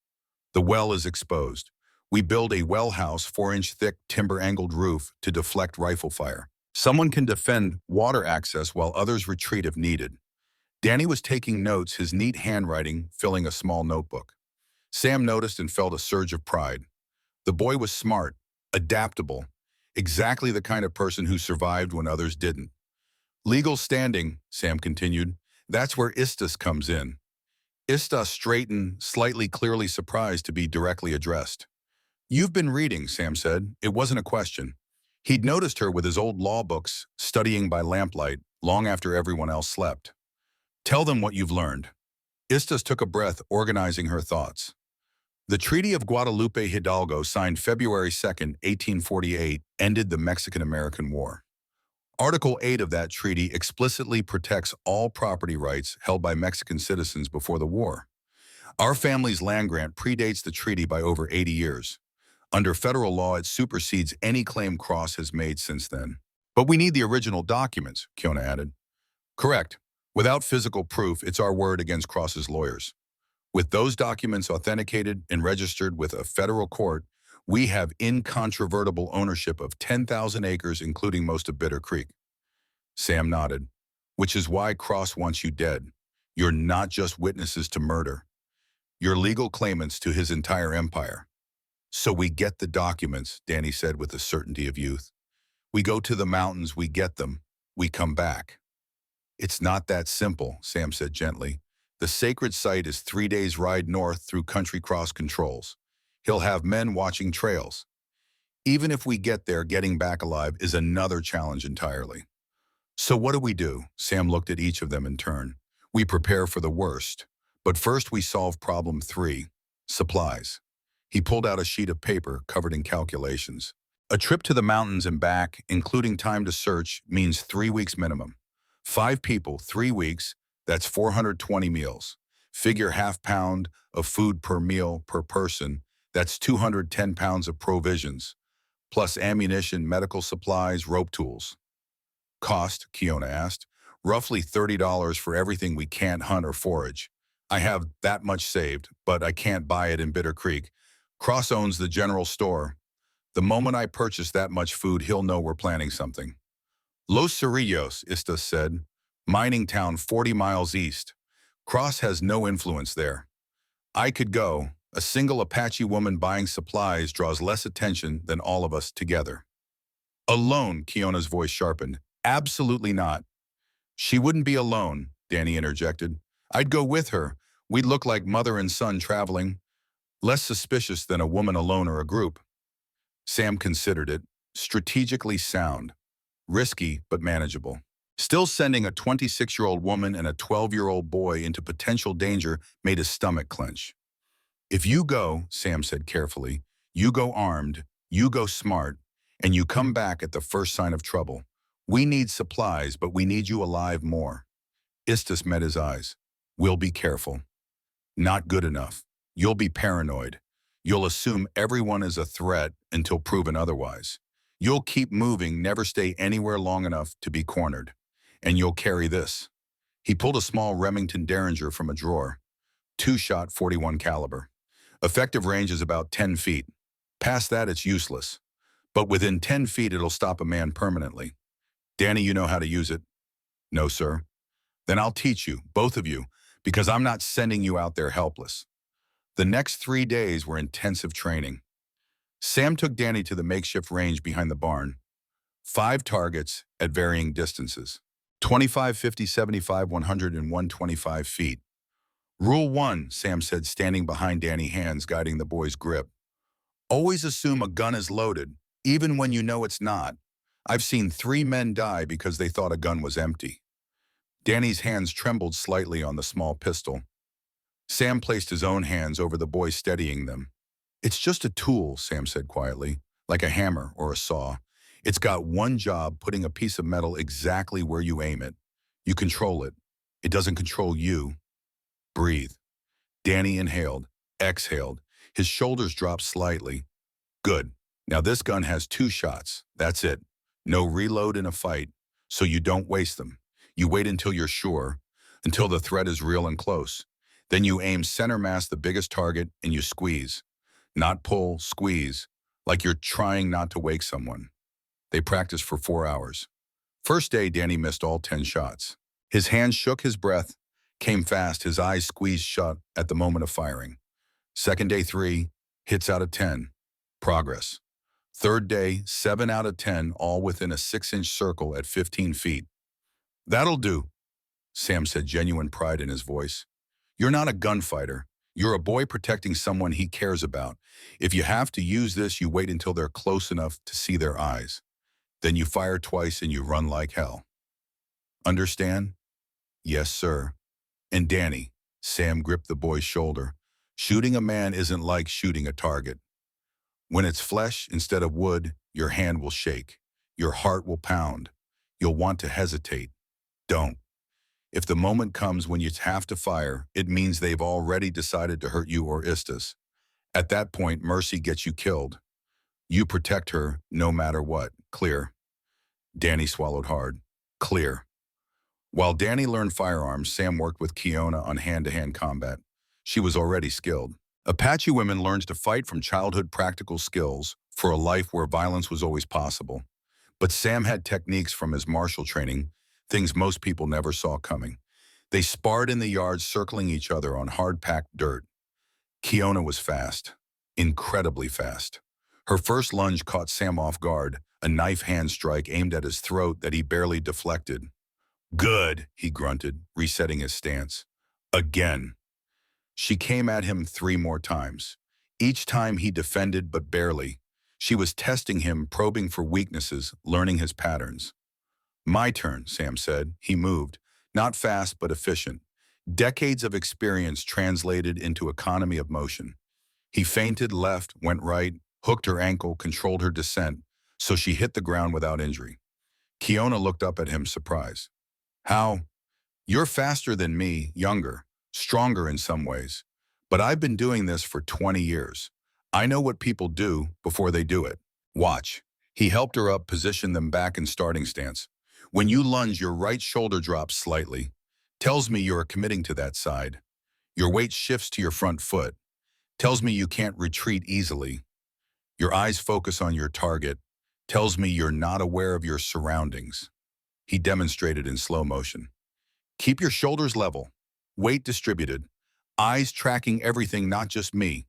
The well is exposed. We build a well house, 4-inch thick, timber-angled roof to deflect rifle fire. Someone can defend water access while others retreat if needed. Danny was taking notes, his neat handwriting filling a small notebook. Sam noticed and felt a surge of pride. The boy was smart, adaptable, exactly the kind of person who survived when others didn't. Legal standing, Sam continued, that's where Istas comes in. Istas straightened, slightly clearly surprised to be directly addressed. You've been reading, Sam said. It wasn't a question. He'd noticed her with his old law books, studying by lamplight, long after everyone else slept. Tell them what you've learned. Istas took a breath, organizing her thoughts. The Treaty of Guadalupe Hidalgo, signed February 2nd, 1848, ended the Mexican-American War. Article 8 of that treaty explicitly protects all property rights held by Mexican citizens before the war. Our family's land grant predates the treaty by over 80 years. Under federal law, it supersedes any claim Cross has made since then. But we need the original documents, Kiona added. Correct. Without physical proof, it's our word against Cross's lawyers. With those documents authenticated and registered with a federal court, we have incontrovertible ownership of 10,000 acres, including most of Bitter Creek. Sam nodded. Which is why Cross wants you dead. You're not just witnesses to murder. You're legal claimants to his entire empire. So we get the documents, Danny said with the certainty of youth. We go to the mountains, we get them, we come back. It's not that simple, Sam said gently. The sacred site is 3 days' ride north through country cross controls. He'll have men watching trails. Even if we get there, getting back alive is another challenge entirely. So what do? Sam looked at each of them in turn. We prepare for the worst. But first we solve problem 3, supplies. He pulled out a sheet of paper covered in calculations. A trip to the mountains and back, including time to search, means 3 weeks minimum. 5 people, 3 weeks, that's 420 meals. Figure half pound of food per meal per person, that's 210 pounds of provisions, plus ammunition, medical supplies, rope tools. Cost, Kiona asked. Roughly $30 for everything we can't hunt or forage. I have that much saved, but I can't buy it in Bitter Creek. Cross owns the general store. The moment I purchase that much food, he'll know we're planning something. Los Cerrillos, Istas said. Mining town 40 miles east. Cross has no influence there. I could go. A single Apache woman buying supplies draws less attention than all of us together. Alone, Kiona's voice sharpened. Absolutely not. She wouldn't be alone, Danny interjected. I'd go with her. We'd look like mother and son traveling. Less suspicious than a woman alone or a group. Sam considered it. Strategically sound. Risky, but manageable. Still, sending a 26-year-old woman and a 12-year-old boy into potential danger made his stomach clench. If you go, Sam said carefully, you go armed, you go smart, and you come back at the first sign of trouble. We need supplies, but we need you alive more. Istas met his eyes. We'll be careful. Not good enough. You'll be paranoid. You'll assume everyone is a threat until proven otherwise. You'll keep moving, never stay anywhere long enough to be cornered. And you'll carry this. He pulled a small Remington Derringer from a drawer. 2-shot 41 caliber. Effective range is about 10 feet. Past that, it's useless. But within 10 feet, it'll stop a man permanently. Danny, you know how to use it? No, sir. Then I'll teach you, both of you, because I'm not sending you out there helpless. The next 3 days were intensive training. Sam took Danny to the makeshift range behind the barn. 5 targets at varying distances. 25, 50, 75, 100, and 125 feet. Rule 1, Sam said, standing behind Danny, hands guiding the boy's grip. Always assume a gun is loaded, even when you know it's not. I've seen 3 men die because they thought a gun was empty. Danny's hands trembled slightly on the small pistol. Sam placed his own hands over the boy, steadying them. It's just a tool, Sam said quietly, like a hammer or a saw. It's got one job, putting a piece of metal exactly where you aim it. You control it. It doesn't control you. Breathe. Danny inhaled, exhaled. His shoulders dropped slightly. Good. Now this gun has 2 shots. That's it. No reload in a fight, so you don't waste them. You wait until you're sure, until the threat is real and close. Then you aim center mass, the biggest target, and you squeeze. Not pull, squeeze, like you're trying not to wake someone. They practiced for 4 hours. First day, Danny missed all 10 shots. His hands shook, his breath. Came fast, his eyes squeezed shut at the moment of firing. Second day, 3 hits out of 10. Progress. Third day, 7 out of 10, all within a 6-inch circle at 15 feet. That'll do, Sam said, genuine pride in his voice. You're not a gunfighter. You're a boy protecting someone he cares about. If you have to use this, you wait until they're close enough to see their eyes. Then you fire twice and you run like hell. Understand? Yes, sir. And Danny, Sam gripped the boy's shoulder. Shooting a man isn't like shooting a target. When it's flesh instead of wood, your hand will shake. Your heart will pound. You'll want to hesitate. Don't. If the moment comes when you have to fire, it means they've already decided to hurt you or Istis. At that point, mercy gets you killed. You protect her no matter what. Clear. Danny swallowed hard. Clear. While Danny learned firearms, Sam worked with Kiona on hand-to-hand combat. She was already skilled. Apache women learned to fight from childhood practical skills for a life where violence was always possible. But Sam had techniques from his martial training, things most people never saw coming. They sparred in the yard, circling each other on hard-packed dirt. Kiona was fast, incredibly fast. Her first lunge caught Sam off guard, a knife hand strike aimed at his throat that he barely deflected. Good, he grunted, resetting his stance. Again. She came at him 3 more times. Each time he defended, but barely. She was testing him, probing for weaknesses, learning his patterns. My turn, Sam said. He moved. Not fast, but efficient. Decades of experience translated into economy of motion. He feinted left, went right, hooked her ankle, controlled her descent, so she hit the ground without injury. Kiona looked up at him, surprised. How? You're faster than me, younger, stronger in some ways. But I've been doing this for 20 years. I know what people do before they do it. Watch. He helped her up, positioned them back in starting stance. When you lunge, your right shoulder drops slightly. Tells me you're committing to that side. Your weight shifts to your front foot. Tells me you can't retreat easily. Your eyes focus on your target. Tells me you're not aware of your surroundings. He demonstrated in slow motion. Keep your shoulders level. Weight distributed. Eyes tracking everything, not just me.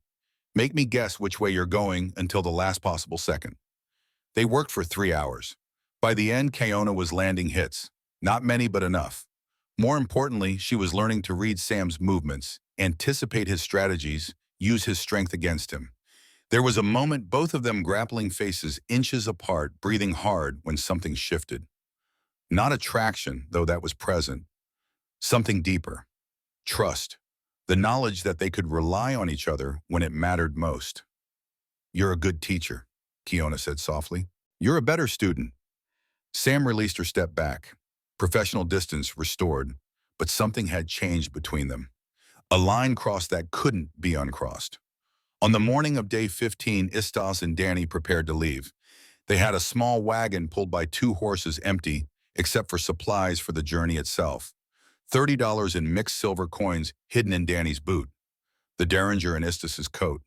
Make me guess which way you're going until the last possible second. They worked for 3 hours. By the end, Kiona was landing hits. Not many, but enough. More importantly, she was learning to read Sam's movements, anticipate his strategies, use his strength against him. There was a moment, both of them grappling, faces inches apart, breathing hard when something shifted. Not attraction, though that was present. Something deeper. Trust. The knowledge that they could rely on each other when it mattered most. You're a good teacher, Kiona said softly. You're a better student. Sam released her, step back. Professional distance restored, but something had changed between them. A line crossed that couldn't be uncrossed. On the morning of day 15, Istas and Danny prepared to leave. They had a small wagon pulled by 2 horses, empty, except for supplies for the journey itself. $30 in mixed silver coins hidden in Danny's boot. The Derringer in Istas's coat.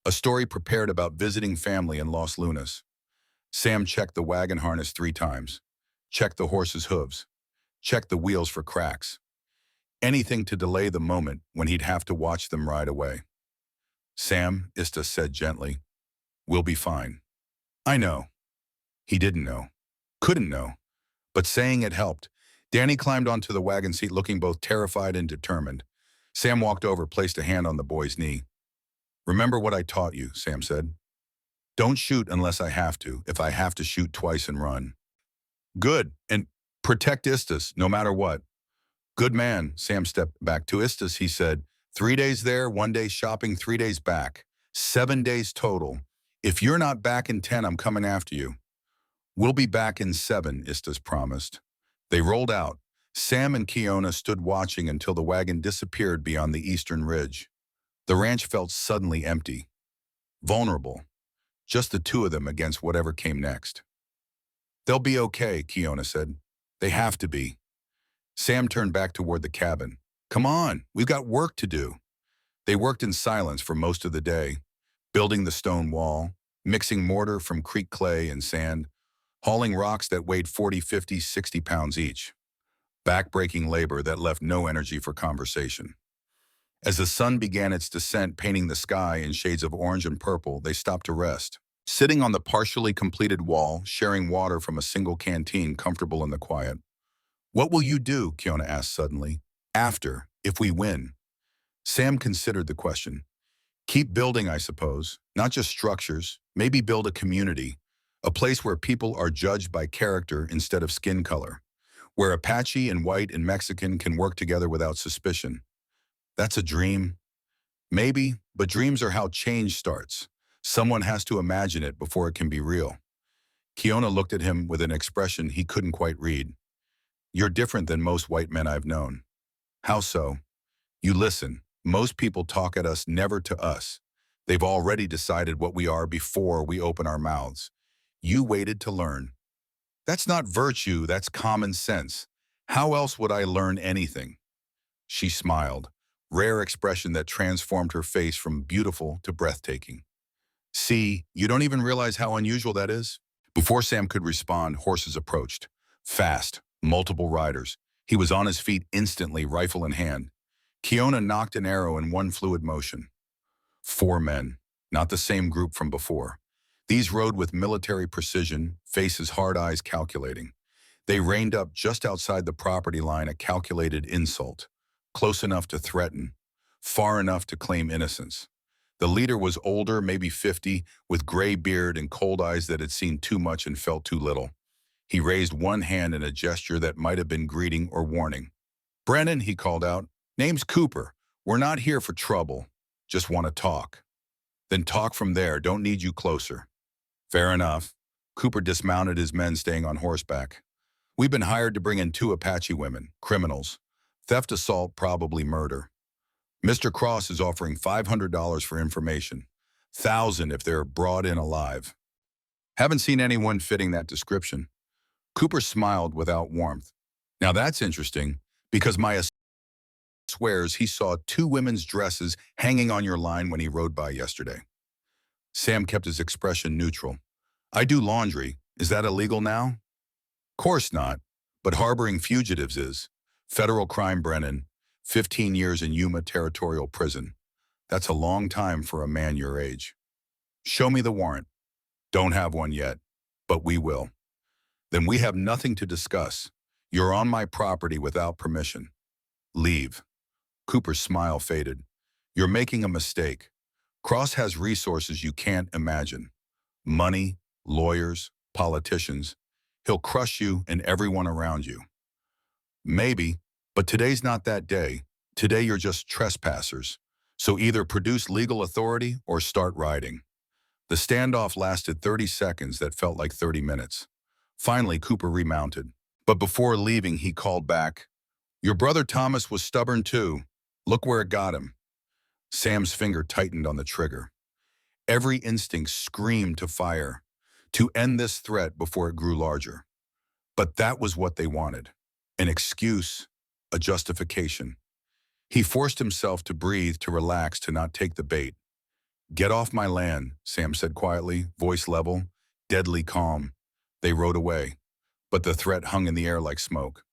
A story prepared about visiting family in Los Lunas. Sam checked the wagon harness 3 times. Checked the horse's hooves. Checked the wheels for cracks. Anything to delay the moment when he'd have to watch them ride away. Sam, Istas said gently, we'll be fine. I know. He didn't know. Couldn't know. But saying it helped. Danny climbed onto the wagon seat, looking both terrified and determined. Sam walked over, placed a hand on the boy's knee. Remember what I taught you, Sam said. Don't shoot unless I have to, if I have to shoot twice and run. Good, and protect Istas, no matter what. Good man, Sam stepped back to Istas, he said. 3 days there, 1 day shopping, 3 days back. 7 days total. If you're not back in 10, I'm coming after you. We'll be back in 7, Istas promised. They rolled out. Sam and Kiona stood watching until the wagon disappeared beyond the eastern ridge. The ranch felt suddenly empty. Vulnerable. Just the 2 of them against whatever came next. They'll be okay, Kiona said. They have to be. Sam turned back toward the cabin. Come on, we've got work to do. They worked in silence for most of the day, building the stone wall, mixing mortar from creek clay and sand, hauling rocks that weighed 40, 50, 60 pounds each. back-breaking labor that left no energy for conversation. As the sun began its descent, painting the sky in shades of orange and purple, they stopped to rest. Sitting on the partially completed wall, sharing water from a single canteen, comfortable in the quiet. "What will you do?" Kiona asked suddenly. "After, if we win." Sam considered the question. "Keep building, I suppose. Not just structures. Maybe build a community. A place where people are judged by character instead of skin color. Where Apache and white and Mexican can work together without suspicion." "That's a dream." "Maybe, but dreams are how change starts. Someone has to imagine it before it can be real." Kiona looked at him with an expression he couldn't quite read. "You're different than most white men I've known." "How so?" "You listen. Most people talk at us, never to us. They've already decided what we are before we open our mouths. You waited to learn." "That's not virtue, that's common sense. How else would I learn anything?" She smiled, rare expression that transformed her face from beautiful to breathtaking. "See, you don't even realize how unusual that is?" Before Sam could respond, horses approached. Fast, multiple riders. He was on his feet instantly, rifle in hand. Kiona knocked an arrow in one fluid motion. 4 men, not the same group from before. These rode with military precision, faces hard, eyes calculating. They reined up just outside the property line, a calculated insult. Close enough to threaten, far enough to claim innocence. The leader was older, maybe 50, with gray beard and cold eyes that had seen too much and felt too little. He raised one hand in a gesture that might have been greeting or warning. "Brennan," he called out. "Name's Cooper. We're not here for trouble. Just want to talk." "Then talk from there. Don't need you closer." "Fair enough." Cooper dismounted his men staying on horseback. "We've been hired to bring in 2 Apache women, criminals. Theft, assault, probably murder. Mr. Cross is offering $500 for information. 1,000 if they're brought in alive." "Haven't seen anyone fitting that description." Cooper smiled without warmth. "Now that's interesting, because my swears he saw 2 women's dresses hanging on your line when he rode by yesterday." Sam kept his expression neutral. "I do laundry. Is that illegal now?" "Course not, but harboring fugitives is. Federal crime, Brennan. 15 years in Yuma Territorial Prison. That's a long time for a man your age." "Show me the warrant." "Don't have one yet, but we will." "Then we have nothing to discuss. You're on my property without permission. Leave." Cooper's smile faded. "You're making a mistake. Cross has resources you can't imagine. Money, lawyers, politicians. He'll crush you and everyone around you." "Maybe, but today's not that day. Today you're just trespassers. So either produce legal authority or start riding." The standoff lasted 30 seconds that felt like 30 minutes. Finally, Cooper remounted. But before leaving, he called back, "Your brother Thomas was stubborn too. Look where it got him." Sam's finger tightened on the trigger. Every instinct screamed to fire, to end this threat before it grew larger. But that was what they wanted. An excuse, a justification. He forced himself to breathe, to relax, to not take the bait. "Get off my land," Sam said quietly, voice level, deadly calm. They rode away, but the threat hung in the air like smoke.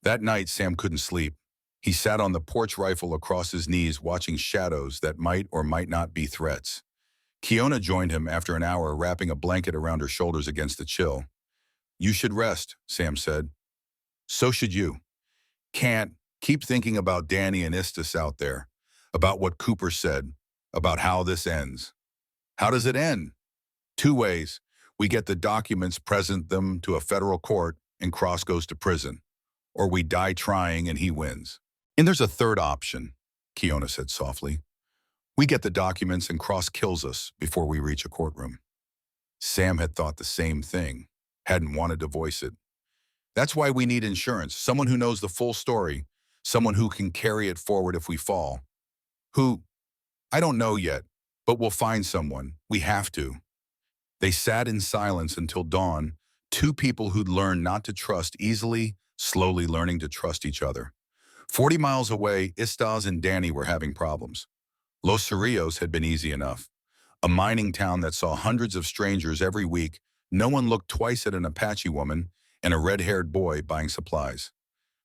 That night, Sam couldn't sleep. He sat on the porch, rifle across his knees, watching shadows that might or might not be threats. Kiona joined him after an hour, wrapping a blanket around her shoulders against the chill. "You should rest," Sam said. "So should you. Can't keep thinking about Danny and Istis out there, about what Cooper said, about how this ends." "How does it end?" "2 ways. We get the documents, present them to a federal court, and Cross goes to prison. Or we die trying and he wins." "And there's a third option," Kiona said softly. "We get the documents and Cross kills us before we reach a courtroom." Sam had thought the same thing, hadn't wanted to voice it. "That's why we need insurance, someone who knows the full story, someone who can carry it forward if we fall." "Who?" "I don't know yet, but we'll find someone. We have to." They sat in silence until dawn, 2 people who'd learned not to trust easily, slowly learning to trust each other. 40 miles away, Istas and Danny were having problems. Los Cerrillos had been easy enough. A mining town that saw hundreds of strangers every week, no one looked twice at an Apache woman and a red-haired boy buying supplies.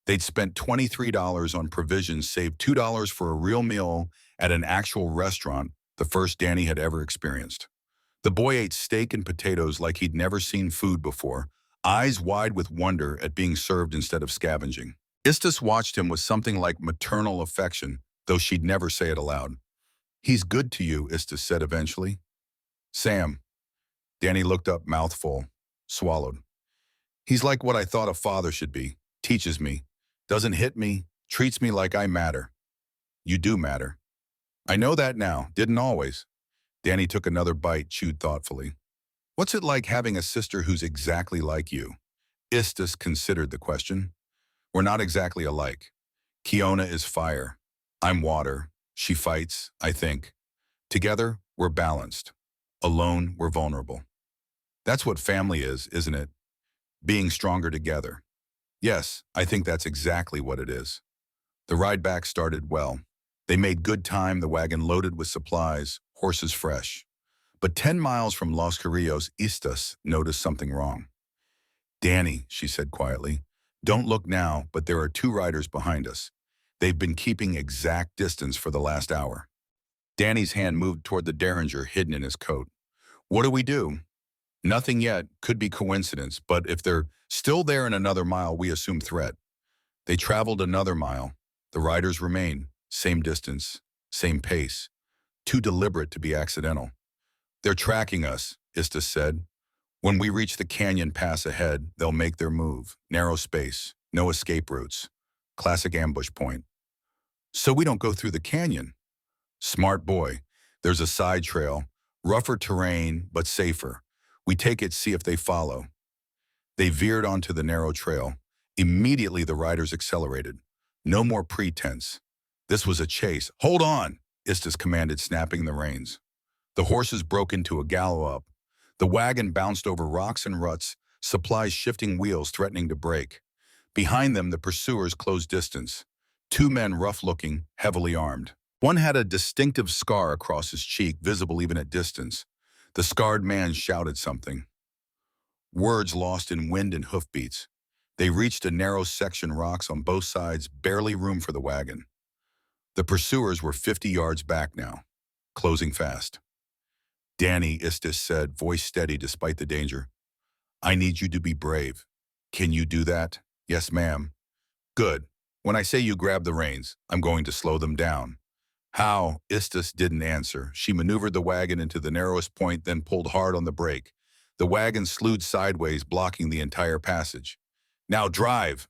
They'd spent $23 on provisions, saved $2 for a real meal at an actual restaurant, the first Danny had ever experienced. The boy ate steak and potatoes like he'd never seen food before, eyes wide with wonder at being served instead of scavenging. Istis watched him with something like maternal affection, though she'd never say it aloud. "He's good to you," Istis said eventually. "Sam." Danny looked up, mouth full, swallowed. "He's like what I thought a father should be. Teaches me, doesn't hit me, treats me like I matter." "You do matter." "I know that now, didn't always." Danny took another bite, chewed thoughtfully. "What's it like having a sister who's exactly like you?" Istis considered the question. "We're not exactly alike. Kiona is fire. I'm water. She fights, I think. Together, we're balanced. Alone, we're vulnerable. That's what family is, isn't it? Being stronger together." "Yes, I think that's exactly what it is." The ride back started well. They made good time, the wagon loaded with supplies, horses fresh. But 10 miles from Los Carrillos, Istas noticed something wrong. "Danny," she said quietly, "don't look now, but there are two riders behind us. They've been keeping exact distance for the last hour." Danny's hand moved toward the derringer hidden in his coat. "What do we do?" "Nothing yet. Could be coincidence, but if they're still there in another mile, we assume threat." They traveled another mile. The riders remained. Same distance, same pace. Too deliberate to be accidental. "They're tracking us," Istis said. "When we reach the canyon pass ahead, they'll make their move. Narrow space, no escape routes. Classic ambush point." "So we don't go through the canyon." "Smart boy. There's a side trail. Rougher terrain, but safer. We take it, see if they follow." They veered onto the narrow trail. Immediately the riders accelerated. No more pretense. This was a chase. "Hold on," Istis commanded, snapping the reins. The horses broke into a gallop. The wagon bounced over rocks and ruts, supplies shifting wheels threatening to break. Behind them, the pursuers closed distance. Two men, rough-looking, heavily armed. One had a distinctive scar across his cheek, visible even at distance. The scarred man shouted something. Words lost in wind and hoofbeats. They reached a narrow section, rocks on both sides, barely room for the wagon. The pursuers were 50 yards back now, closing fast. "Danny," Istis said, voice steady despite the danger. "I need you to be brave. Can you do that?" "Yes, ma'am." "Good. When I say you grab the reins, I'm going to slow them down." "How?" Istis didn't answer. She maneuvered the wagon into the narrowest point, then pulled hard on the brake. The wagon slewed sideways, blocking the entire passage. "Now drive."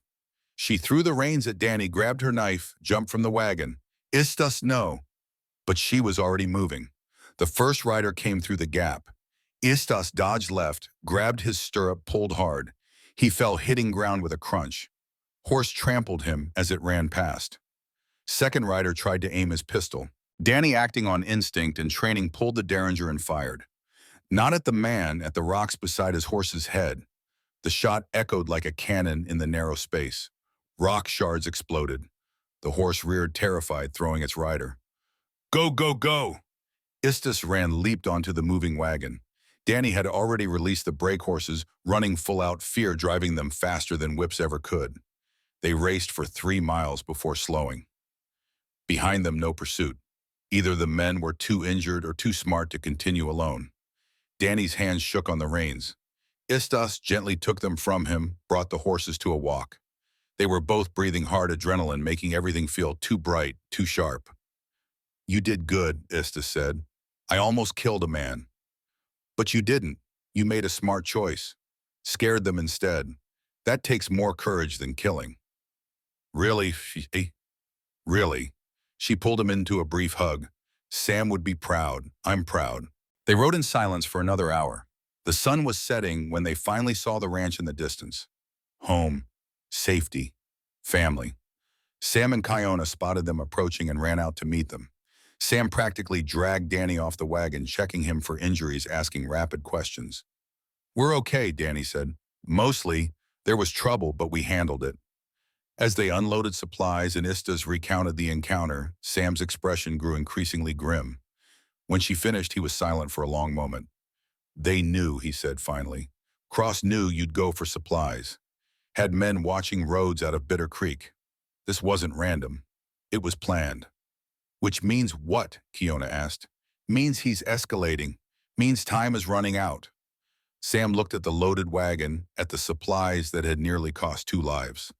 She threw the reins at Danny, grabbed her knife, jumped from the wagon. "Istis, no." But she was already moving. The first rider came through the gap. Istis dodged left, grabbed his stirrup, pulled hard. He fell, hitting ground with a crunch. Horse trampled him as it ran past. Second rider tried to aim his pistol. Danny, acting on instinct and training, pulled the derringer and fired. Not at the man, at the rocks beside his horse's head. The shot echoed like a cannon in the narrow space. Rock shards exploded. The horse reared, terrified, throwing its rider. "Go, go, go!" Istis ran, leaped onto the moving wagon. Danny had already released the brake horses, running full out, fear driving them faster than whips ever could. They raced for 3 miles before slowing. Behind them, no pursuit. Either the men were too injured or too smart to continue alone. Danny's hands shook on the reins. Istis gently took them from him, brought the horses to a walk. They were both breathing hard, adrenaline making everything feel too bright, too sharp. "You did good," Istis said. "I almost killed a man." "But you didn't. You made a smart choice. Scared them instead. That takes more courage than killing." "Really?" "Really." She pulled him into a brief hug. "Sam would be proud. I'm proud." They rode in silence for another hour. The sun was setting when they finally saw the ranch in the distance. Home, safety, family. Sam and Kiona spotted them approaching and ran out to meet them. Sam practically dragged Danny off the wagon, checking him for injuries, asking rapid questions. "We're okay," Danny said. "Mostly, there was trouble, but we handled it." As they unloaded supplies and Istis recounted the encounter, Sam's expression grew increasingly grim. When she finished, he was silent for a long moment. "They knew," he said finally. "Cross knew you'd go for supplies. had men watching roads out of Bitter Creek. This wasn't random. It was planned. Which means what? Kiona asked. Means he's escalating. Means time is running out. Sam looked at the loaded wagon, at the supplies that had nearly cost 2 lives.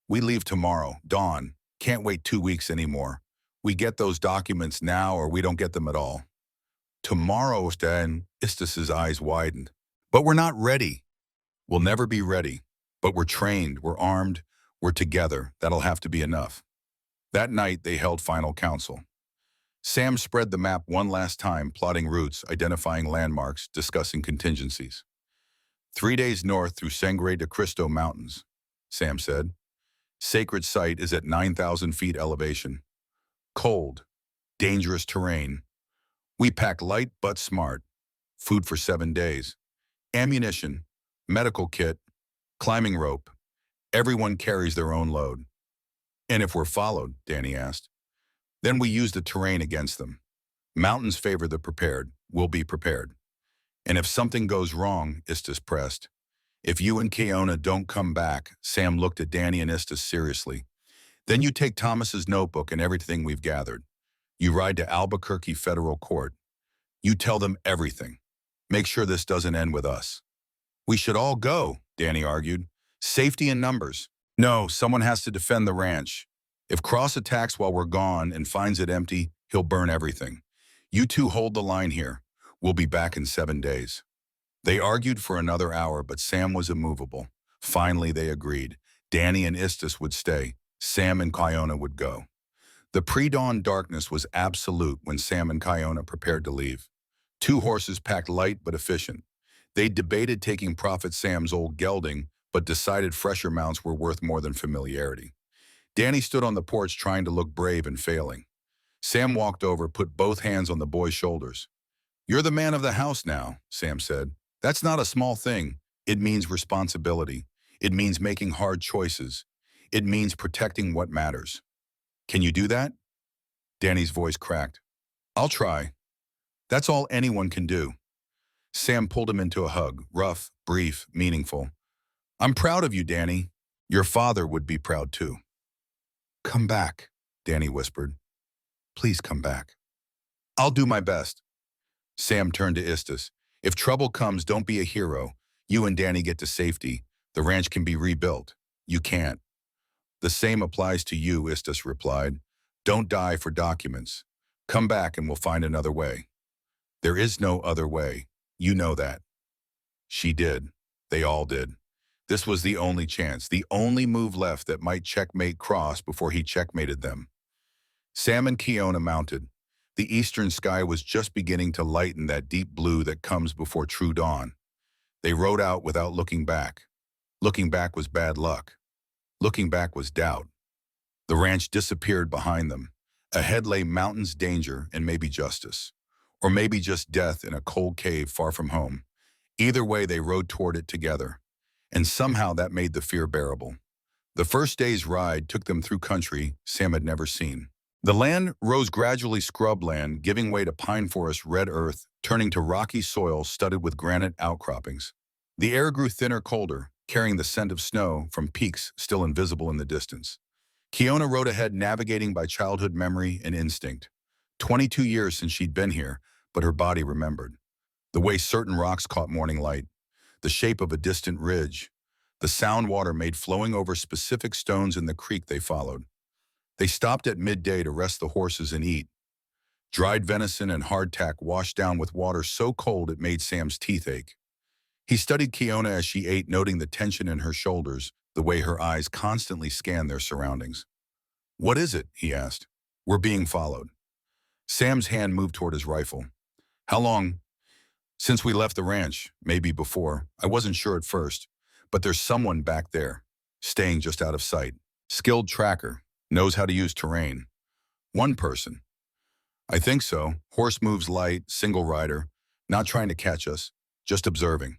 We leave tomorrow, dawn. Can't wait 2 weeks anymore. We get those documents now or we don't get them at all. Tomorrow, then, Istis's eyes widened. But we're not ready. We'll never be ready. But we're trained, we're armed, we're together. That'll have to be enough. That night, they held final council. Sam spread the map one last time, plotting routes, identifying landmarks, discussing contingencies. 3 days north through Sangre de Cristo Mountains, Sam said. Sacred site is at 9,000 feet elevation. Cold, dangerous terrain. We pack light but smart. Food for 7 days. Ammunition, medical kit, climbing rope. Everyone carries their own load. And if we're followed, Danny asked, then we use the terrain against them. Mountains favor the prepared. We'll be prepared. And if something goes wrong, Istis pressed. If you and Kiona don't come back, Sam looked at Danny and Istis seriously. Then you take Thomas's notebook and everything we've gathered. You ride to Albuquerque Federal Court. You tell them everything. Make sure this doesn't end with us. We should all go, Danny argued. Safety in numbers. No, someone has to defend the ranch. If Cross attacks while we're gone and finds it empty, he'll burn everything. You two hold the line here. We'll be back in 7 days. They argued for another hour, but Sam was immovable. Finally, they agreed. Danny and Istis would stay. Sam and Kiona would go. The pre-dawn darkness was absolute when Sam and Kiona prepared to leave. 2 horses packed light but efficient. They debated taking Prophet Sam's old gelding, but decided fresher mounts were worth more than familiarity. Danny stood on the porch trying to look brave and failing. Sam walked over, put both hands on the boy's shoulders. You're the man of the house now, Sam said. That's not a small thing. It means responsibility. It means making hard choices. It means protecting what matters. Can you do that? Danny's voice cracked. I'll try. That's all anyone can do. Sam pulled him into a hug, rough, brief, meaningful. I'm proud of you, Danny. Your father would be proud too. Come back, Danny whispered. Please come back. I'll do my best. Sam turned to Istis. If trouble comes, don't be a hero. You and Danny get to safety. The ranch can be rebuilt. You can't. The same applies to you, Istis replied. Don't die for documents. Come back and we'll find another way. There is no other way. You know that. She did. They all did. This was the only chance, the only move left that might checkmate Cross before he checkmated them. Sam and Kiona mounted. The eastern sky was just beginning to lighten that deep blue that comes before true dawn. They rode out without looking back. Looking back was bad luck. Looking back was doubt. The ranch disappeared behind them. Ahead lay mountains, danger, and maybe justice. Or maybe just death in a cold cave far from home. Either way, they rode toward it together. And somehow that made the fear bearable. The first day's ride took them through country Sam had never seen. The land rose gradually scrubland, giving way to pine forest red earth, turning to rocky soil studded with granite outcroppings. The air grew thinner, colder, carrying the scent of snow from peaks still invisible in the distance. Kiona rode ahead, navigating by childhood memory and instinct. 22 years since she'd been here, but her body remembered. The way certain rocks caught morning light, the shape of a distant ridge, the sound water made flowing over specific stones in the creek they followed. They stopped at midday to rest the horses and eat. Dried venison and hardtack washed down with water so cold it made Sam's teeth ache. He studied Kiona as she ate, noting the tension in her shoulders, the way her eyes constantly scanned their surroundings. What is it? He asked. We're being followed. Sam's hand moved toward his rifle. How long? Since we left the ranch, maybe before. I wasn't sure at first, but there's someone back there, staying just out of sight. Skilled tracker, knows how to use terrain. One person. I think so. Horse moves light, single rider, not trying to catch us, just observing.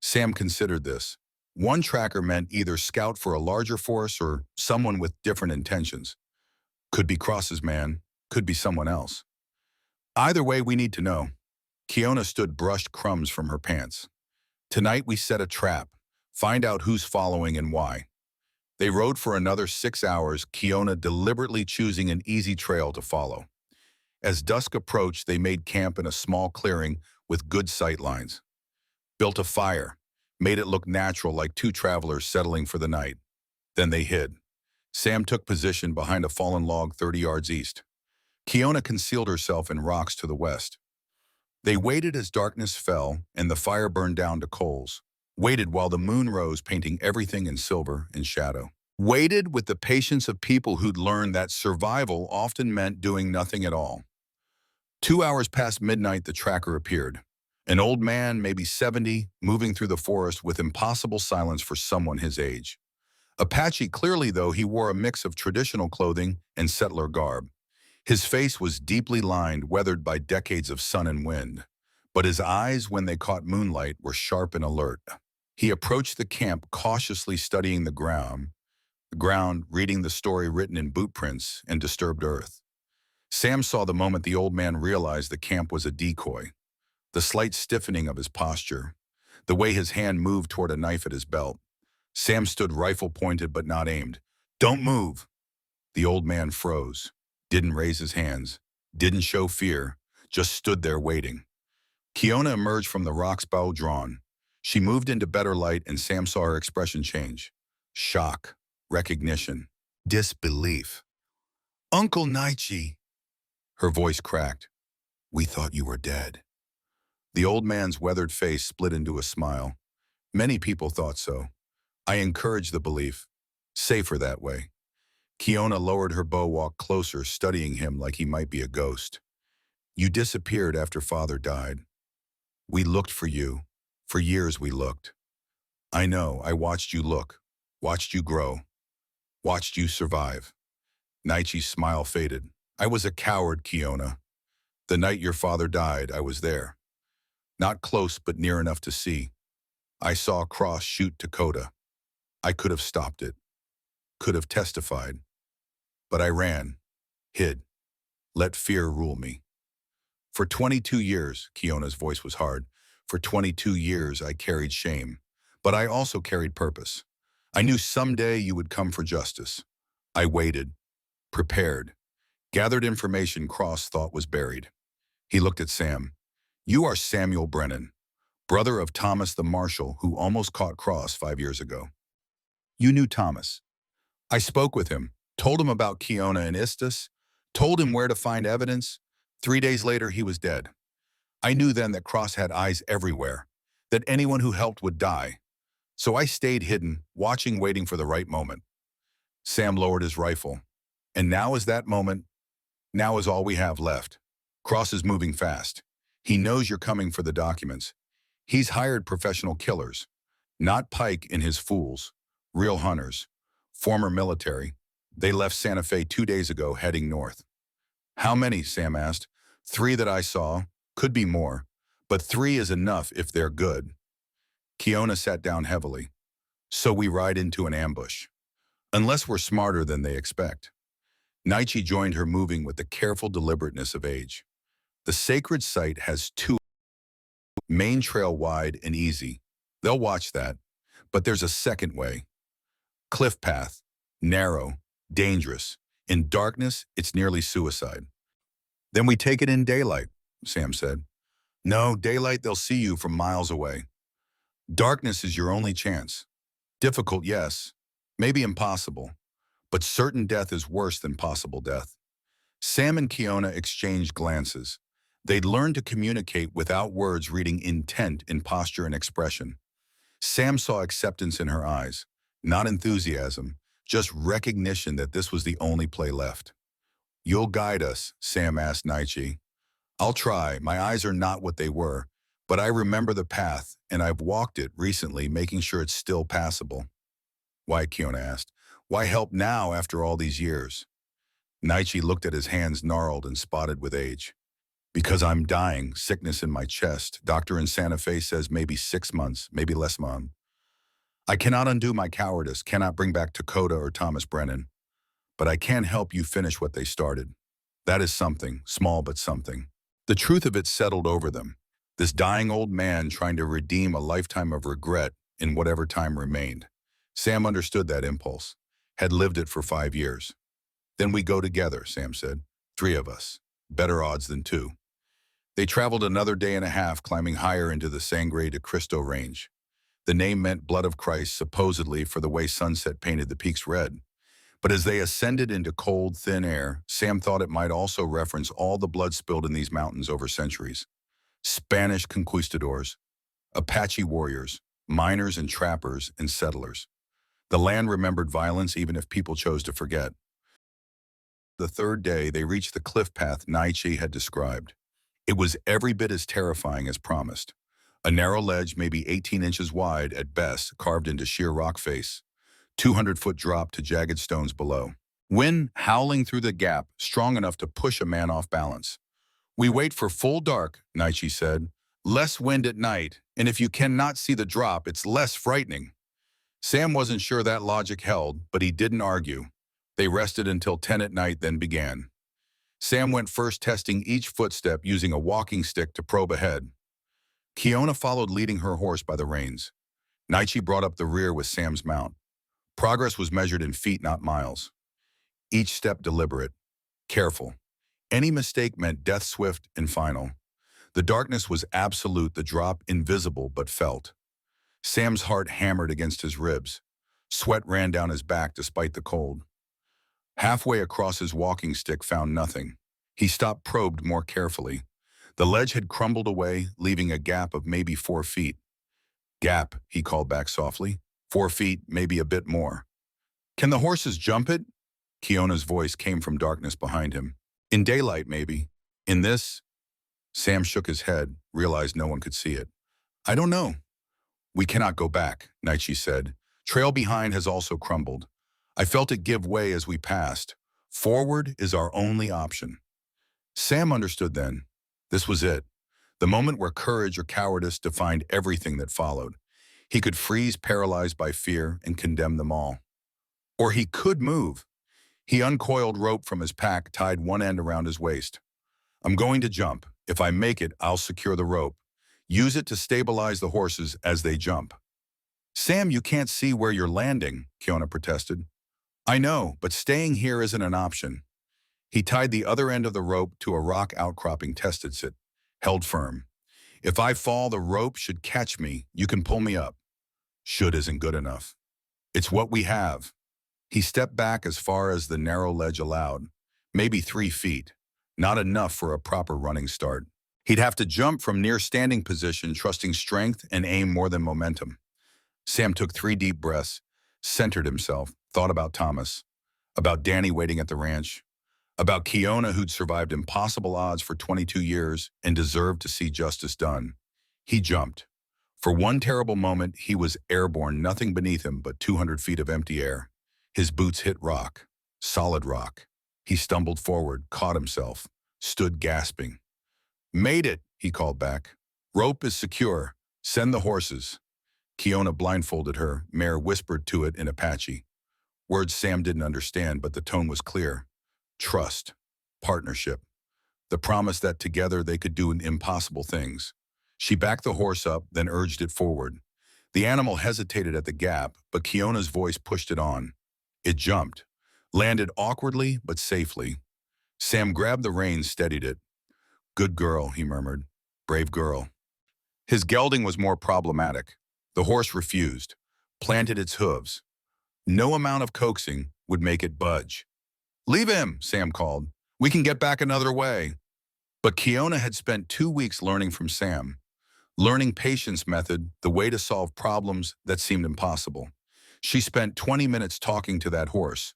Sam considered this. One tracker meant either scout for a larger force or someone with different intentions. Could be Cross's man, could be someone else. Either way, we need to know. Kiona stood, brushed crumbs from her pants. Tonight we set a trap. Find out who's following and why. They rode for another 6 hours, Kiona deliberately choosing an easy trail to follow. As dusk approached, they made camp in a small clearing with good sight lines. Built a fire, made it look natural like two travelers settling for the night. Then they hid. Sam took position behind a fallen log 30 yards east. Kiona concealed herself in rocks to the west. They waited as darkness fell and the fire burned down to coals. Waited while the moon rose, painting everything in silver and shadow. Waited with the patience of people who'd learned that survival often meant doing nothing at all. 2 hours past midnight, the tracker appeared. An old man, maybe 70, moving through the forest with impossible silence for someone his age. Apache, clearly though, he wore a mix of traditional clothing and settler garb. His face was deeply lined, weathered by decades of sun and wind. But his eyes, when they caught moonlight, were sharp and alert. He approached the camp, cautiously studying the ground, reading the story written in boot prints and disturbed earth. Sam saw the moment the old man realized the camp was a decoy. The slight stiffening of his posture, the way his hand moved toward a knife at his belt. Sam stood rifle pointed but not aimed. "Don't move!" The old man froze, didn't raise his hands, didn't show fear, just stood there waiting. Kiona emerged from the rocks, bow drawn. She moved into better light and Sam saw her expression change. Shock, recognition, disbelief. "Uncle Naichi!" Her voice cracked. "We thought you were dead." The old man's weathered face split into a smile. "Many people thought so. I encourage the belief. Safer that way." Kiona lowered her bow, walked closer, studying him like he might be a ghost. "You disappeared after Father died. We looked for you. For years we looked. I know, I watched you look, watched you grow, watched you survive." Naichi's smile faded. "I was a coward, Kiona. The night your father died, I was there. Not close, but near enough to see. I saw Cross shoot Dakota. I could have stopped it, could have testified. But I ran, hid, let fear rule me. For 22 years, Kiona's voice was hard, for 22 years I carried shame, but I also carried purpose. I knew someday you would come for justice. I waited, prepared, gathered information Cross thought was buried." He looked at Sam. "You are Samuel Brennan, brother of Thomas the Marshal who almost caught Cross 5 years ago. You knew Thomas." "I spoke with him, told him about Kiona and Istus, told him where to find evidence. 3 days later, he was dead. I knew then that Cross had eyes everywhere, that anyone who helped would die. So I stayed hidden, watching, waiting for the right moment." Sam lowered his rifle. "And now is that moment. Now is all we have left. Cross is moving fast. He knows you're coming for the documents. He's hired professional killers, not Pike and his fools, real hunters, former military. They left Santa Fe 2 days ago, heading north." "How many?" Sam asked. "3 that I saw. Could be more. But 3 is enough if they're good." Kiona sat down heavily. "So we ride into an ambush. Unless we're smarter than they expect." Naichi joined her, moving with the careful deliberateness of age. "The sacred site has 2 main trail, wide and easy. They'll watch that. But there's a second way. Cliff path, narrow, dangerous. In darkness, it's nearly suicide." "Then we take it in daylight," Sam said. "No, daylight they'll see you from miles away. Darkness is your only chance. Difficult, yes. Maybe impossible. But certain death is worse than possible death." Sam and Kiona exchanged glances. They'd learned to communicate without words, reading intent in posture and expression. Sam saw acceptance in her eyes, not enthusiasm, just recognition that this was the only play left. "You'll guide us?" Sam asked Naichi. "I'll try. My eyes are not what they were, but I remember the path, and I've walked it recently, making sure it's still passable." "Why?" Kiona asked. "Why help now after all these years?" Naichi looked at his hands, gnarled and spotted with age. "Because I'm dying, sickness in my chest. Doctor in Santa Fe says maybe 6 months, maybe less, Mom. I cannot undo my cowardice, cannot bring back Dakota or Thomas Brennan. But I can help you finish what they started. That is something, small but something." The truth of it settled over them. This dying old man trying to redeem a lifetime of regret in whatever time remained. Sam understood that impulse, had lived it for 5 years. Then we go together, Sam said. 3 of us. Better odds than 2. They traveled another day and a half, climbing higher into the Sangre de Cristo range. The name meant blood of Christ, supposedly for the way sunset painted the peaks red. But as they ascended into cold, thin air, Sam thought it might also reference all the blood spilled in these mountains over centuries. Spanish conquistadors, Apache warriors, miners and trappers and settlers. The land remembered violence even if people chose to forget. The third day, they reached the cliff path Nietzsche had described. It was every bit as terrifying as promised. A narrow ledge, maybe 18 inches wide at best, carved into sheer rock face. 200-foot drop to jagged stones below. Wind howling through the gap, strong enough to push a man off balance. We wait for full dark, Nietzsche said. Less wind at night, and if you cannot see the drop, it's less frightening. Sam wasn't sure that logic held, but he didn't argue. They rested until 10 at night, then began. Sam went first, testing each footstep using a walking stick to probe ahead. Kiona followed, leading her horse by the reins. Nietzsche brought up the rear with Sam's mount. Progress was measured in feet, not miles. Each step deliberate, careful. Any mistake meant death swift and final. The darkness was absolute, the drop invisible but felt. Sam's heart hammered against his ribs. Sweat ran down his back despite the cold. Halfway across, his walking stick found nothing. He stopped, probed more carefully. The ledge had crumbled away, leaving a gap of maybe 4 feet. Gap, he called back softly. 4 feet, maybe a bit more. Can the horses jump it? Kiona's voice came from darkness behind him. In daylight, maybe. In this? Sam shook his head, realized no one could see it. I don't know. We cannot go back, Nietzsche said. Trail behind has also crumbled. I felt it give way as we passed. Forward is our only option. Sam understood then. This was it. The moment where courage or cowardice defined everything that followed. He could freeze, paralyzed by fear, and condemn them all. Or he could move. He uncoiled rope from his pack, tied one end around his waist. I'm going to jump. If I make it, I'll secure the rope. Use it to stabilize the horses as they jump. Sam, you can't see where you're landing, Kiona protested. I know, but staying here isn't an option. He tied the other end of the rope to a rock outcropping, tested it, held firm. If I fall, the rope should catch me. You can pull me up. Should isn't good enough. It's what we have. He stepped back as far as the narrow ledge allowed, maybe 3 feet, not enough for a proper running start. He'd have to jump from near standing position, trusting strength and aim more than momentum. Sam took 3 deep breaths, centered himself, thought about Thomas, about Danny waiting at the ranch, about Kiona, who'd survived impossible odds for 22 years and deserved to see justice done. He jumped. For one terrible moment, he was airborne, nothing beneath him but 200 feet of empty air. His boots hit rock, solid rock. He stumbled forward, caught himself, stood gasping. Made it, he called back. Rope is secure. Send the horses. Kiona blindfolded her, Mare whispered to it in Apache. Words Sam didn't understand, but the tone was clear. Trust. Partnership. The promise that together they could do impossible things. She backed the horse up, then urged it forward. The animal hesitated at the gap, but Kiona's voice pushed it on. It jumped, landed awkwardly but safely. Sam grabbed the reins, steadied it. Good girl, he murmured. Brave girl. His gelding was more problematic. The horse refused, planted its hooves. No amount of coaxing would make it budge. Leave him, Sam called. We can get back another way. But Kiona had spent 2 weeks learning from Sam, learning patience method, the way to solve problems that seemed impossible. She spent 20 minutes talking to that horse,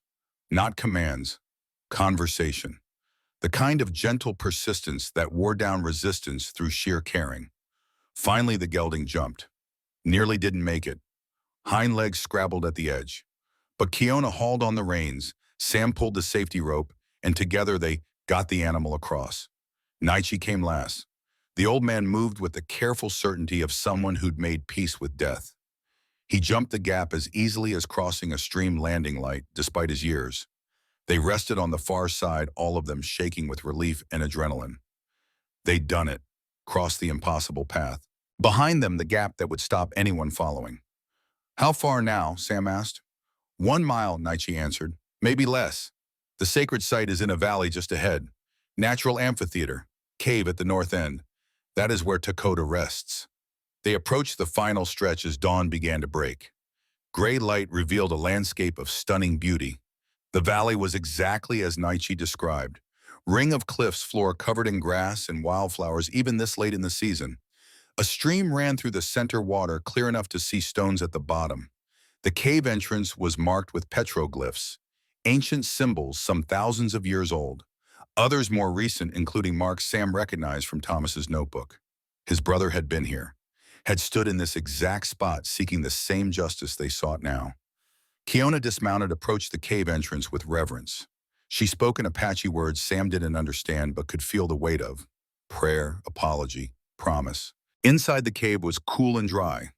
not commands, conversation. The kind of gentle persistence that wore down resistance through sheer caring. Finally, the gelding jumped. Nearly didn't make it. Hind legs scrabbled at the edge. But Kiona hauled on the reins, Sam pulled the safety rope, and together they got the animal across. Nietzsche came last. The old man moved with the careful certainty of someone who'd made peace with death. He jumped the gap as easily as crossing a stream landing light, despite his years. They rested on the far side, all of them shaking with relief and adrenaline. They'd done it, crossed the impossible path. Behind them, the gap that would stop anyone following. How far now? Sam asked. 1 mile, Naichi answered. Maybe less. The sacred site is in a valley just ahead. Natural amphitheater. Cave at the north end. That is where Dakota rests. They approached the final stretch as dawn began to break. Gray light revealed a landscape of stunning beauty. The valley was exactly as Naichi described. Ring of cliffs floor covered in grass and wildflowers even this late in the season. A stream ran through the center water clear enough to see stones at the bottom. The cave entrance was marked with petroglyphs, ancient symbols some thousands of years old. Others more recent, including marks Sam recognized from Thomas's notebook. His brother had been here, had stood in this exact spot seeking the same justice they sought now. Kiona dismounted, approached the cave entrance with reverence. She spoke in Apache words Sam didn't understand but could feel the weight of: prayer, apology, promise. Inside the cave was cool and dry,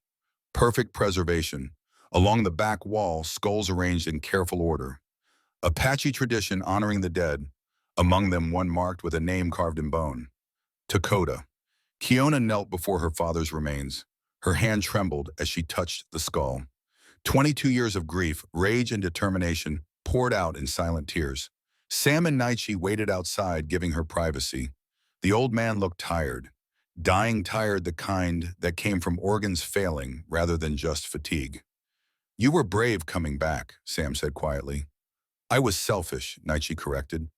perfect preservation. Along the back wall, skulls arranged in careful order. Apache tradition honoring the dead, among them one marked with a name carved in bone. Dakota. Kiona knelt before her father's remains. Her hand trembled as she touched the skull. 22 years of grief, rage, and determination poured out in silent tears. Sam and Naichi waited outside, giving her privacy. The old man looked tired. Dying tired, the kind that came from organs failing rather than just fatigue. You were brave coming back, Sam said quietly. I was selfish, Naichi corrected.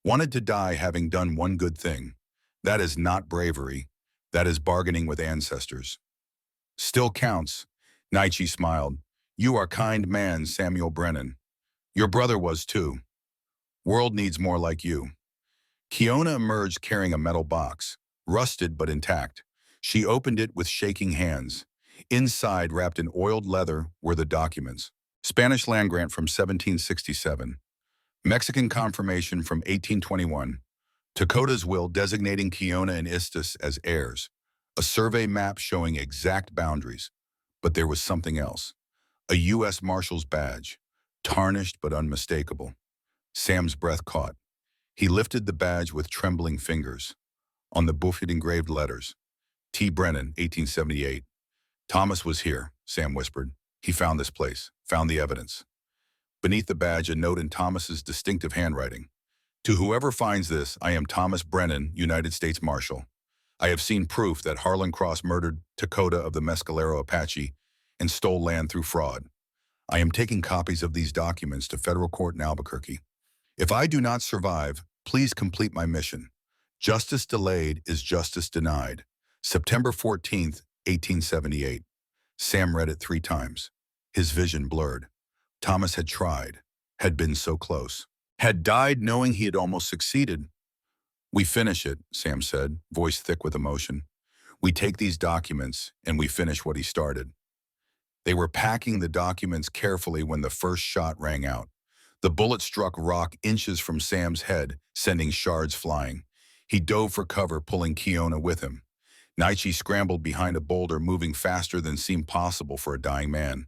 Wanted to die having done one good thing. That is not bravery. That is bargaining with ancestors. Still counts, Naichi smiled. You are kind man, Samuel Brennan. Your brother was too. World needs more like you. Kiona emerged carrying a metal box, rusted but intact. She opened it with shaking hands. Inside, wrapped in oiled leather, were the documents. Spanish land grant from 1767. Mexican confirmation from 1821. Dakota's will designating Kiona and Istis as heirs. A survey map showing exact boundaries. But there was something else. A U.S. Marshal's badge, tarnished but unmistakable. Sam's breath caught. He lifted the badge with trembling fingers. On the buffet engraved letters, T. Brennan, 1878. Thomas was here, Sam whispered. He found this place, found the evidence. Beneath the badge, a note in Thomas's distinctive handwriting. To whoever finds this, I am Thomas Brennan, United States Marshal. I have seen proof that Harlan Cross murdered Dakota of the Mescalero Apache and stole land through fraud. I am taking copies of these documents to federal court in Albuquerque. If I do not survive, please complete my mission. Justice delayed is justice denied. September 14th, 1878. Sam read it 3 times. His vision blurred. Thomas had tried, had been so close, had died knowing he had almost succeeded. We finish it, Sam said, voice thick with emotion. We take these documents and we finish what he started. They were packing the documents carefully when the first shot rang out. The bullet struck rock inches from Sam's head, sending shards flying. He dove for cover, pulling Kiona with him. Naichi scrambled behind a boulder, moving faster than seemed possible for a dying man.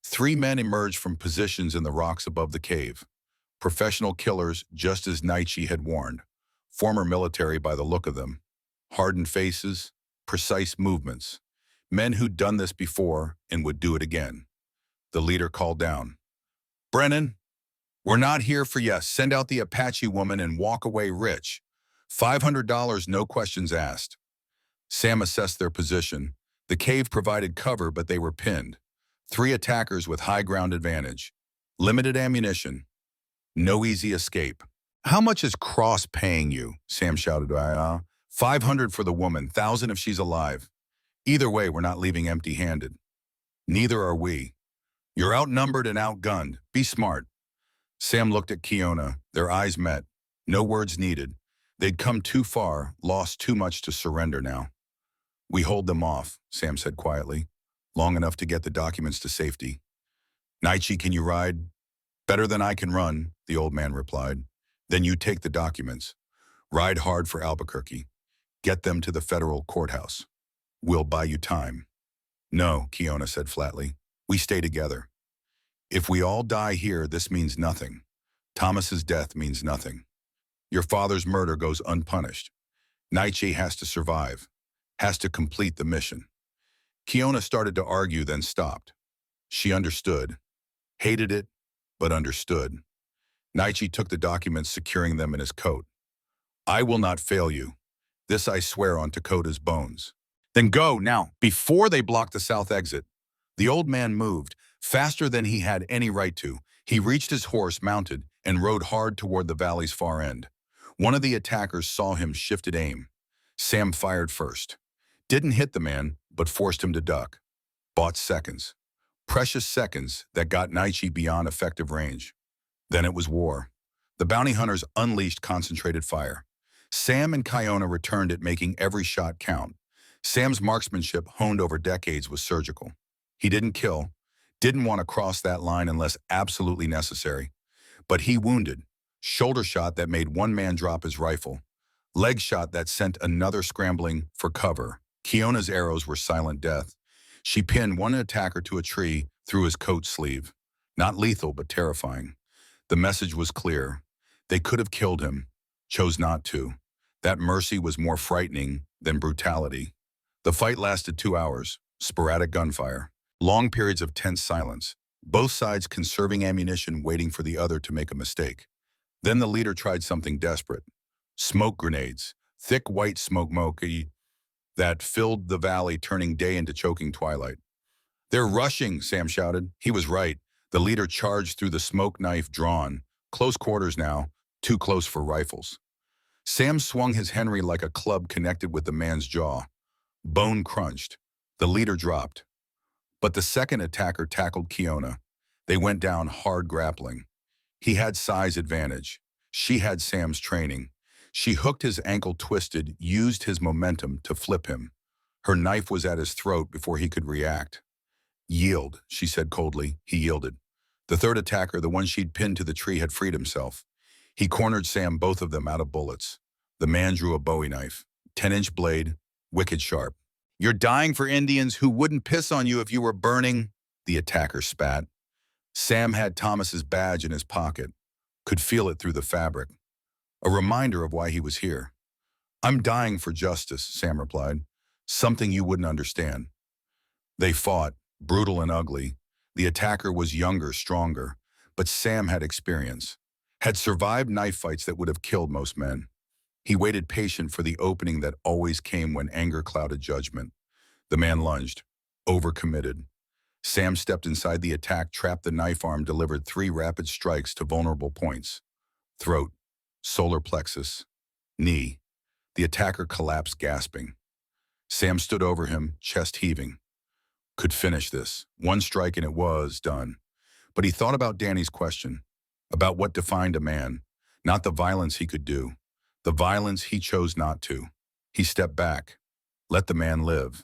3 men emerged from positions in the rocks above the cave. Professional killers, just as Naichi had warned. Former military by the look of them. Hardened faces, precise movements. Men who'd done this before and would do it again. The leader called down. Brennan, we're not here for you. Send out the Apache woman and walk away rich. $500, no questions asked. Sam assessed their position. The cave provided cover, but they were pinned. 3 attackers with high ground advantage. Limited ammunition. No easy escape. How much is Cross paying you? Sam shouted. 500 for the woman, 1,000 if she's alive. Either way, we're not leaving empty-handed. Neither are we. You're outnumbered and outgunned. Be smart. Sam looked at Kiona. Their eyes met. No words needed. They'd come too far, lost too much to surrender now. We hold them off, Sam said quietly, long enough to get the documents to safety. Naichi, can you ride? Better than I can run, the old man replied. Then you take the documents. Ride hard for Albuquerque. Get them to the federal courthouse. We'll buy you time. No, Kiona said flatly. We stay together. If we all die here, this means nothing. Thomas's death means nothing. Your father's murder goes unpunished. Naichi has to survive, has to complete the mission. Kiona started to argue, then stopped. She understood. Hated it, but understood. Naichi took the documents, securing them in his coat. I will not fail you. This I swear on Takota's bones. Then go, now, before they block the south exit. The old man moved, faster than he had any right to. He reached his horse, mounted, and rode hard toward the valley's far end. One of the attackers saw him, shifted aim. Sam fired first. Didn't hit the man, but forced him to duck. Bought seconds. Precious seconds that got Naichi beyond effective range. Then it was war. The bounty hunters unleashed concentrated fire. Sam and Kiona returned it, making every shot count. Sam's marksmanship, honed over decades, was surgical. He didn't kill, didn't want to cross that line unless absolutely necessary. But he wounded. Shoulder shot that made one man drop his rifle. Leg shot that sent another scrambling for cover. Kiona's arrows were silent death. She pinned one attacker to a tree through his coat sleeve. Not lethal, but terrifying. The message was clear. They could have killed him, chose not to. That mercy was more frightening than brutality. The fight lasted 2 hours, sporadic gunfire, long periods of tense silence, both sides conserving ammunition, waiting for the other to make a mistake. Then the leader tried something desperate. Smoke grenades, thick white smoke that filled the valley, turning day into choking twilight. They're rushing, Sam shouted. He was right. The leader charged through the smoke, knife drawn. Close quarters now, too close for rifles. Sam swung his Henry like a club, connected with the man's jaw. Bone crunched. The leader dropped. But the second attacker tackled Kiona. They went down hard, grappling. He had size advantage. She had Sam's training. She hooked his ankle, twisted, used his momentum to flip him. Her knife was at his throat before he could react. Yield, she said coldly. He yielded. The third attacker, the one she'd pinned to the tree, had freed himself. He cornered Sam, both of them out of bullets. The man drew a Bowie knife, 10-inch blade, wicked sharp. You're dying for Indians who wouldn't piss on you if you were burning, the attacker spat. Sam had Thomas's badge in his pocket, could feel it through the fabric. A reminder of why he was here. I'm dying for justice, Sam replied. Something you wouldn't understand. They fought, brutal and ugly. The attacker was younger, stronger, but Sam had experience, had survived knife fights that would have killed most men. He waited patient for the opening that always came when anger clouded judgment. The man lunged, overcommitted. Sam stepped inside the attack, trapped the knife arm, delivered 3 rapid strikes to vulnerable points. Throat, solar plexus, knee. The attacker collapsed, gasping. Sam stood over him, chest heaving. Could finish this. One strike and it was done. But he thought about Danny's question, about what defined a man, not the violence he could do, the violence he chose not to. He stepped back, let the man live.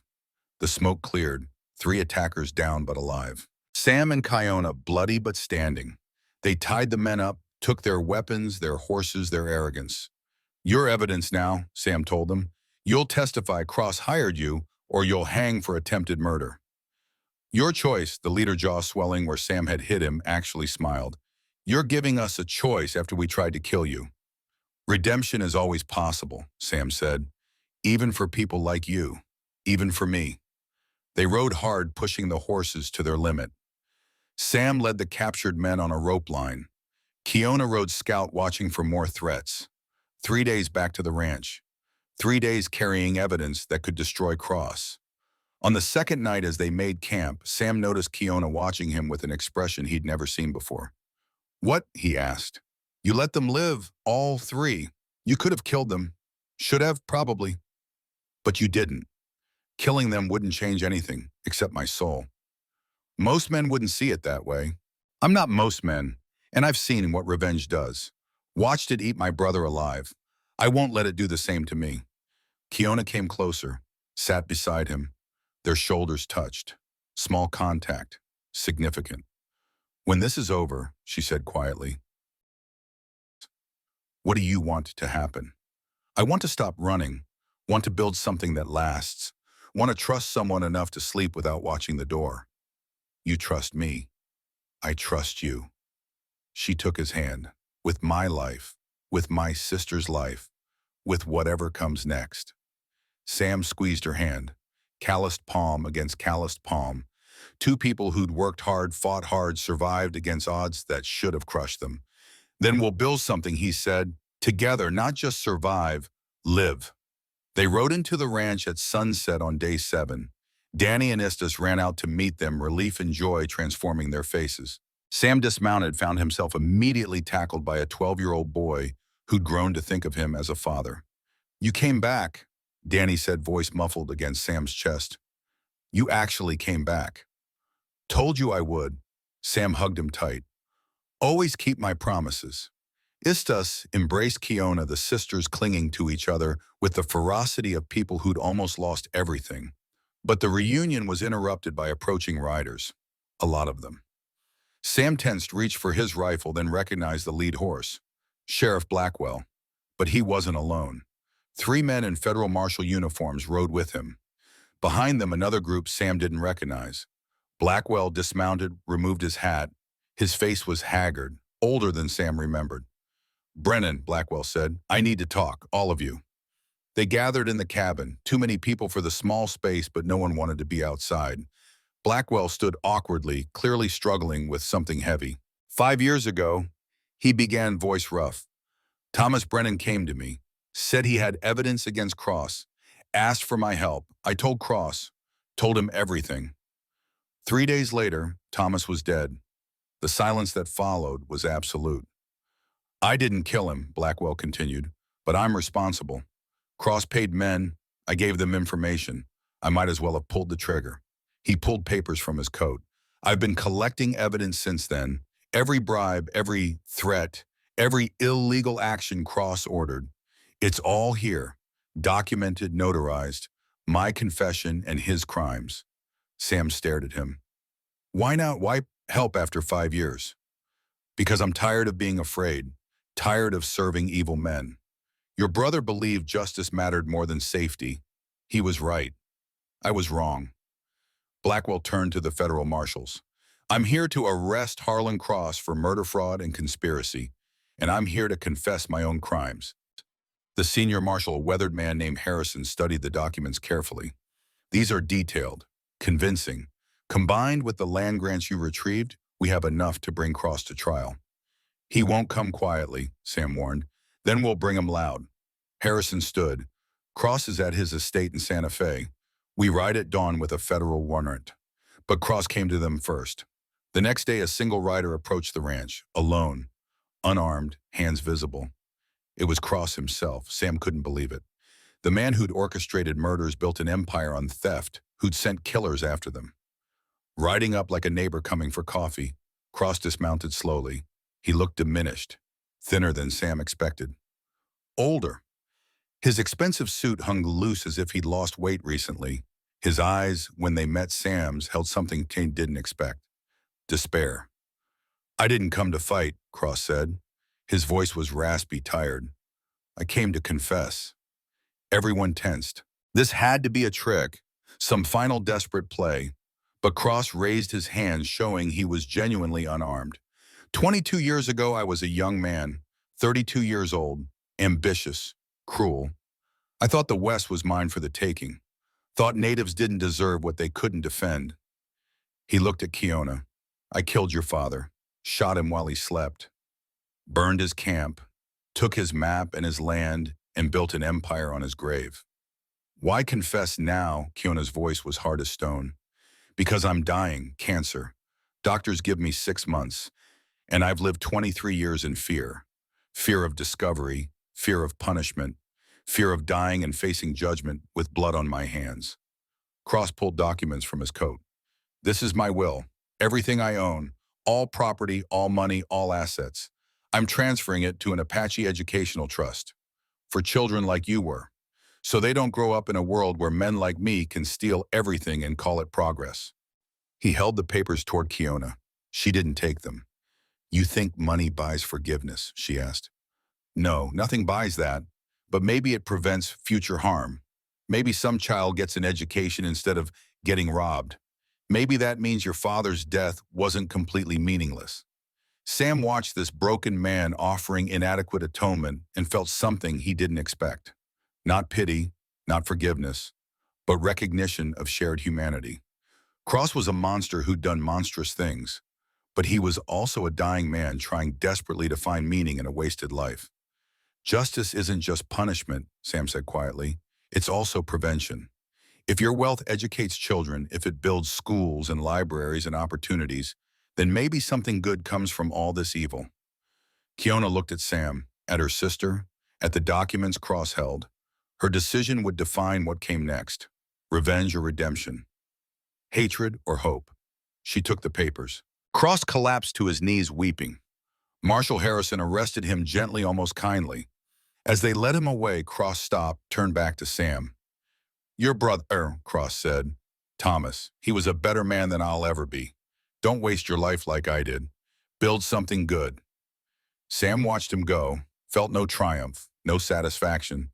The smoke cleared, 3 attackers down but alive. Sam and Kiona, bloody but standing. They tied the men up, took their weapons, their horses, their arrogance. Your evidence now, Sam told them. You'll testify Cross hired you, or you'll hang for attempted murder. Your choice, the leader, jaw swelling where Sam had hit him, actually smiled. You're giving us a choice after we tried to kill you. Redemption is always possible, Sam said. Even for people like you. Even for me. They rode hard, pushing the horses to their limit. Sam led the captured men on a rope line. Kiona rode scout, watching for more threats. 3 days back to the ranch. 3 days carrying evidence that could destroy Cross. On the second night, as they made camp, Sam noticed Kiona watching him with an expression he'd never seen before. What? He asked. You let them live, all 3. You could have killed them. Should have, probably. But you didn't. Killing them wouldn't change anything, except my soul. Most men wouldn't see it that way. I'm not most men, and I've seen what revenge does. Watched it eat my brother alive. I won't let it do the same to me. Kiona came closer, sat beside him. Their shoulders touched. Small contact, significant. When this is over, she said quietly, what do you want to happen? I want to stop running, want to build something that lasts, want to trust someone enough to sleep without watching the door. You trust me. I trust you. She took his hand. With my life, with my sister's life, with whatever comes next. Sam squeezed her hand, calloused palm against calloused palm. Two people who'd worked hard, fought hard, survived against odds that should have crushed them. Then we'll build something, he said. Together, not just survive, live. They rode into the ranch at sunset on day 7. Danny and Istis ran out to meet them, relief and joy transforming their faces. Sam dismounted, found himself immediately tackled by a 12-year-old boy who'd grown to think of him as a father. "You came back," Danny said, voice muffled against Sam's chest. "You actually came back." "Told you I would." Sam hugged him tight. "Always keep my promises." Istas embraced Kiona, the sisters clinging to each other with the ferocity of people who'd almost lost everything. But the reunion was interrupted by approaching riders. A lot of them. Sam tensed, reached for his rifle, then recognized the lead horse, Sheriff Blackwell. But he wasn't alone. 3 men in federal marshal uniforms rode with him. Behind them, another group Sam didn't recognize. Blackwell dismounted, removed his hat. His face was haggard, older than Sam remembered. "Brennan," Blackwell said, "I need to talk, all of you." They gathered in the cabin, too many people for the small space, but no one wanted to be outside. Blackwell stood awkwardly, clearly struggling with something heavy. "5 years ago," he began, voice rough, "Thomas Brennan came to me, said he had evidence against Cross, asked for my help. I told Cross, told him everything." 3 days later, Thomas was dead. The silence that followed was absolute. "I didn't kill him," Blackwell continued, "but I'm responsible. Cross paid men. I gave them information. I might as well have pulled the trigger." He pulled papers from his coat. "I've been collecting evidence since then. Every bribe, every threat, every illegal action Cross ordered. It's all here, documented, notarized, my confession and his crimes." Sam stared at him. "Why not? Why help after 5 years?" "Because I'm tired of being afraid, tired of serving evil men. Your brother believed justice mattered more than safety. He was right. I was wrong." Blackwell turned to the federal marshals. "I'm here to arrest Harlan Cross for murder, fraud, and conspiracy, and I'm here to confess my own crimes." The senior marshal, a weathered man named Harrison, studied the documents carefully. "These are detailed, convincing. Combined with the land grants you retrieved, we have enough to bring Cross to trial." "He won't come quietly," Sam warned. "Then we'll bring him loud." Harrison stood. "Cross is at his estate in Santa Fe. We ride at dawn with a federal warrant." But Cross came to them first. The next day, a single rider approached the ranch, alone, unarmed, hands visible. It was Cross himself. Sam couldn't believe it. The man who'd orchestrated murders, built an empire on theft, who'd sent killers after them. Riding up like a neighbor coming for coffee, Cross dismounted slowly. He looked diminished, thinner than Sam expected. Older. His expensive suit hung loose as if he'd lost weight recently. His eyes, when they met Sam's, held something Kane didn't expect. Despair. "I didn't come to fight," Cross said. His voice was raspy, tired. "I came to confess." Everyone tensed. This had to be a trick, some final desperate play. But Cross raised his hands, showing he was genuinely unarmed. 22 years ago, I was a young man, 32 years old, ambitious, cruel. I thought the West was mine for the taking. Thought natives didn't deserve what they couldn't defend." He looked at Kiona. "I killed your father, shot him while he slept, burned his camp, took his map and his land, and built an empire on his grave." "Why confess now?" Kiona's voice was hard as stone. "Because I'm dying, cancer. Doctors give me 6 months, and I've lived 23 years in fear. Fear of discovery, fear of punishment, fear of dying and facing judgment with blood on my hands." Cross pulled documents from his coat. "This is my will. Everything I own, all property, all money, all assets. I'm transferring it to an Apache educational trust for children like you were, so they don't grow up in a world where men like me can steal everything and call it progress." He held the papers toward Kiona. She didn't take them. "You think money buys forgiveness?" she asked. "No, nothing buys that. But maybe it prevents future harm. Maybe some child gets an education instead of getting robbed. Maybe that means your father's death wasn't completely meaningless." Sam watched this broken man offering inadequate atonement and felt something he didn't expect. Not pity, not forgiveness, but recognition of shared humanity. Cross was a monster who'd done monstrous things, but he was also a dying man trying desperately to find meaning in a wasted life. Justice isn't just punishment, Sam said quietly. It's also prevention. If your wealth educates children, if it builds schools and libraries and opportunities, then maybe something good comes from all this evil. Kiona looked at Sam, at her sister, at the documents Cross held. Her decision would define what came next: revenge or redemption, hatred or hope. She took the papers. Cross collapsed to his knees weeping. Marshal Harrison arrested him gently, almost kindly. As they led him away, Cross stopped, turned back to Sam. "Your brother," Cross said. "Thomas. He was a better man than I'll ever be. Don't waste your life like I did. Build something good." Sam watched him go, felt no triumph, no satisfaction,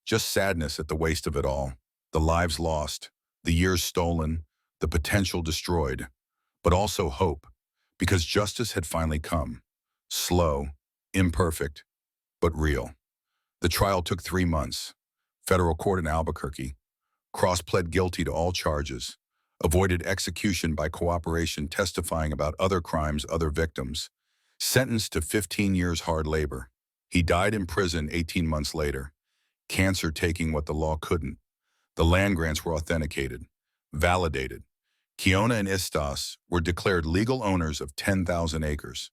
just sadness at the waste of it all. The lives lost, the years stolen, the potential destroyed, but also hope, because justice had finally come. Slow, imperfect, but real. The trial took 3 months. Federal court in Albuquerque. Cross pled guilty to all charges, avoided execution by cooperation, testifying about other crimes, other victims. Sentenced to 15 years hard labor. He died in prison 18 months later. Cancer taking what the law couldn't. The land grants were authenticated, validated. Kiona and Istas were declared legal owners of 10,000 acres.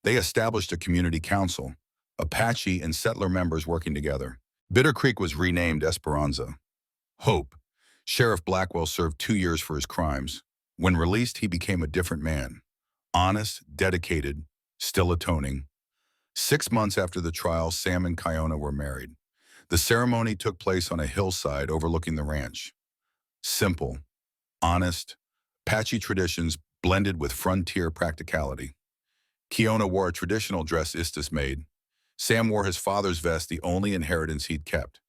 They established a community council, Apache and settler members working together. Bitter Creek was renamed Esperanza. Hope. Sheriff Blackwell served 2 years for his crimes. When released, he became a different man. Honest, dedicated, still atoning. 6 months after the trial, Sam and Kiona were married. The ceremony took place on a hillside overlooking the ranch. Simple, honest, Apache traditions blended with frontier practicality. Kiona wore a traditional dress Istis made. Sam wore his father's vest, the only inheritance he'd kept.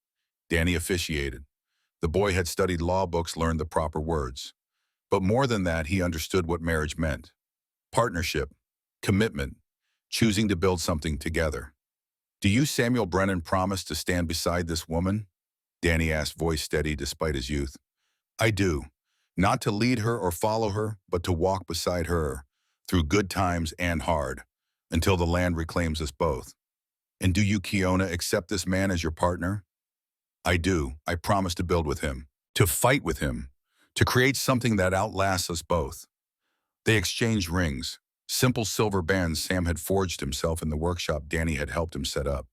Danny officiated. The boy had studied law books, learned the proper words. But more than that, he understood what marriage meant. Partnership, commitment, choosing to build something together. "Do you, Samuel Brennan, promise to stand beside this woman?" Danny asked, voice steady despite his youth. "I do. Not to lead her or follow her, but to walk beside her, through good times and hard, until the land reclaims us both." "And do you, Kiona, accept this man as your partner?" "I do. I promise to build with him, to fight with him, to create something that outlasts us both." They exchanged rings, simple silver bands Sam had forged himself in the workshop Danny had helped him set up.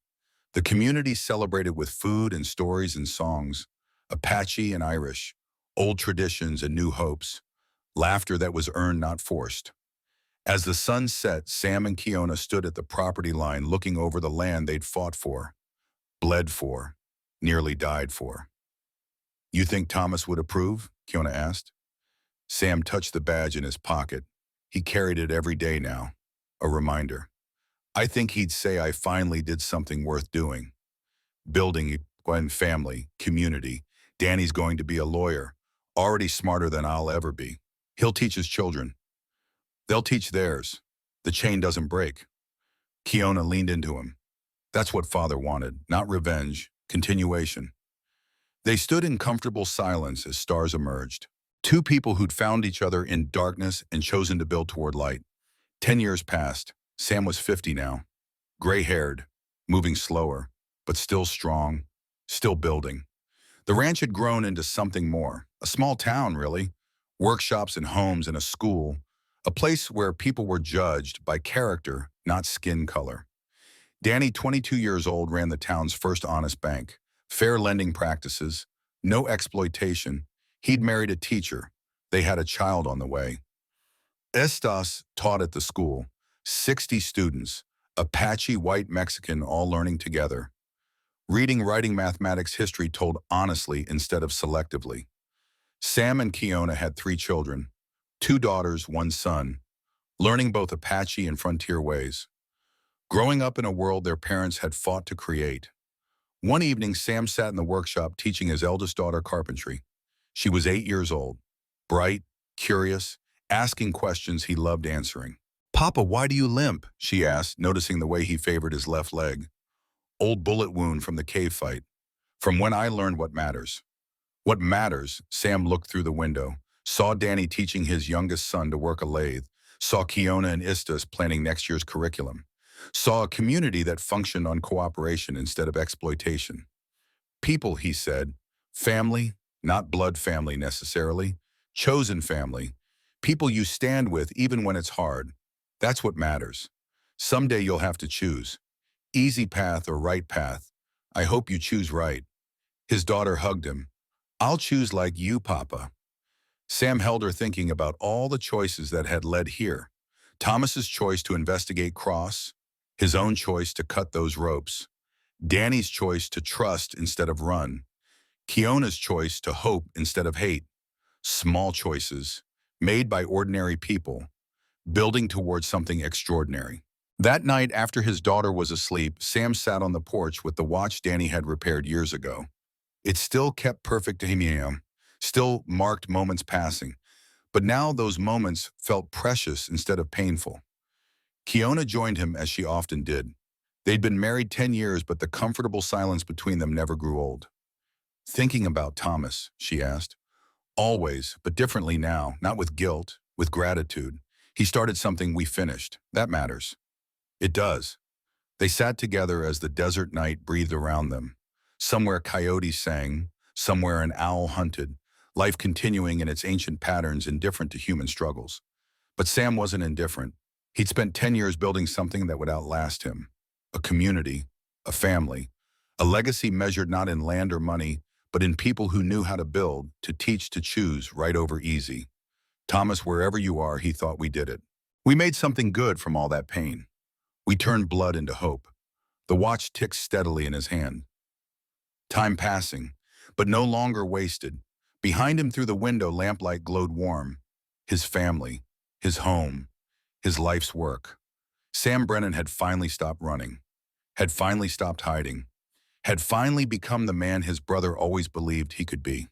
The community celebrated with food and stories and songs, Apache and Irish, old traditions and new hopes, laughter that was earned, not forced. As the sun set, Sam and Kiona stood at the property line looking over the land they'd fought for, bled for, nearly died for. "You think Thomas would approve?" Kiona asked. Sam touched the badge in his pocket. He carried it every day now, a reminder. "I think he'd say I finally did something worth doing. Building a family, community. Danny's going to be a lawyer, already smarter than I'll ever be. He'll teach his children. They'll teach theirs. The chain doesn't break." Kiona leaned into him. That's what Father wanted, not revenge, continuation. They stood in comfortable silence as stars emerged. Two people who'd found each other in darkness and chosen to build toward light. 10 years passed. Sam was 50 now. Gray-haired, moving slower, but still strong, still building. The ranch had grown into something more. A small town, really. Workshops and homes and a school. A place where people were judged by character, not skin color. Danny, 22 years old, ran the town's first honest bank. Fair lending practices, no exploitation. He'd married a teacher. They had a child on the way. Estas taught at the school. 60 students, Apache, white, Mexican, all learning together. Reading, writing, mathematics, history told honestly instead of selectively. Sam and Kiona had 3 children, 2 daughters, 1 son, learning both Apache and frontier ways. Growing up in a world their parents had fought to create. One evening, Sam sat in the workshop teaching his eldest daughter carpentry. She was 8 years old, bright, curious, asking questions he loved answering. "Papa, why do you limp?" she asked, noticing the way he favored his left leg. "Old bullet wound from the cave fight. From when I learned what matters." "What matters?" Sam looked through the window. Saw Danny teaching his youngest son to work a lathe. Saw Kiona and Istas planning next year's curriculum. Saw a community that functioned on cooperation instead of exploitation. People, he said, family, not blood family necessarily, chosen family, people you stand with even when it's hard. That's what matters. Someday you'll have to choose. Easy path or right path. I hope you choose right. His daughter hugged him. I'll choose like you, Papa. Sam held her thinking about all the choices that had led here. Thomas's choice to investigate Cross, his own choice to cut those ropes, Danny's choice to trust instead of run, Kiona's choice to hope instead of hate. Small choices, made by ordinary people, building towards something extraordinary. That night after his daughter was asleep, Sam sat on the porch with the watch Danny had repaired years ago. It still kept perfect AM, still marked moments passing, but now those moments felt precious instead of painful. Kiona joined him as she often did. They'd been married 10 years, but the comfortable silence between them never grew old. Thinking about Thomas, she asked. Always, but differently now, not with guilt, with gratitude. He started something we finished. That matters. It does. They sat together as the desert night breathed around them. Somewhere coyotes sang, somewhere an owl hunted, life continuing in its ancient patterns indifferent to human struggles. But Sam wasn't indifferent. He'd spent 10 years building something that would outlast him. A community, a family, a legacy measured not in land or money, but in people who knew how to build, to teach, to choose, right over easy. Thomas, wherever you are, he thought we did it. We made something good from all that pain. We turned blood into hope. The watch ticked steadily in his hand. Time passing, but no longer wasted. Behind him through the window, lamplight glowed warm. His family, his home, his life's work. Sam Brennan had finally stopped running, had finally stopped hiding, had finally become the man his brother always believed he could be.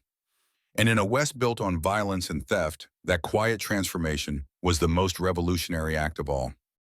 And in a West built on violence and theft, that quiet transformation was the most revolutionary act of all.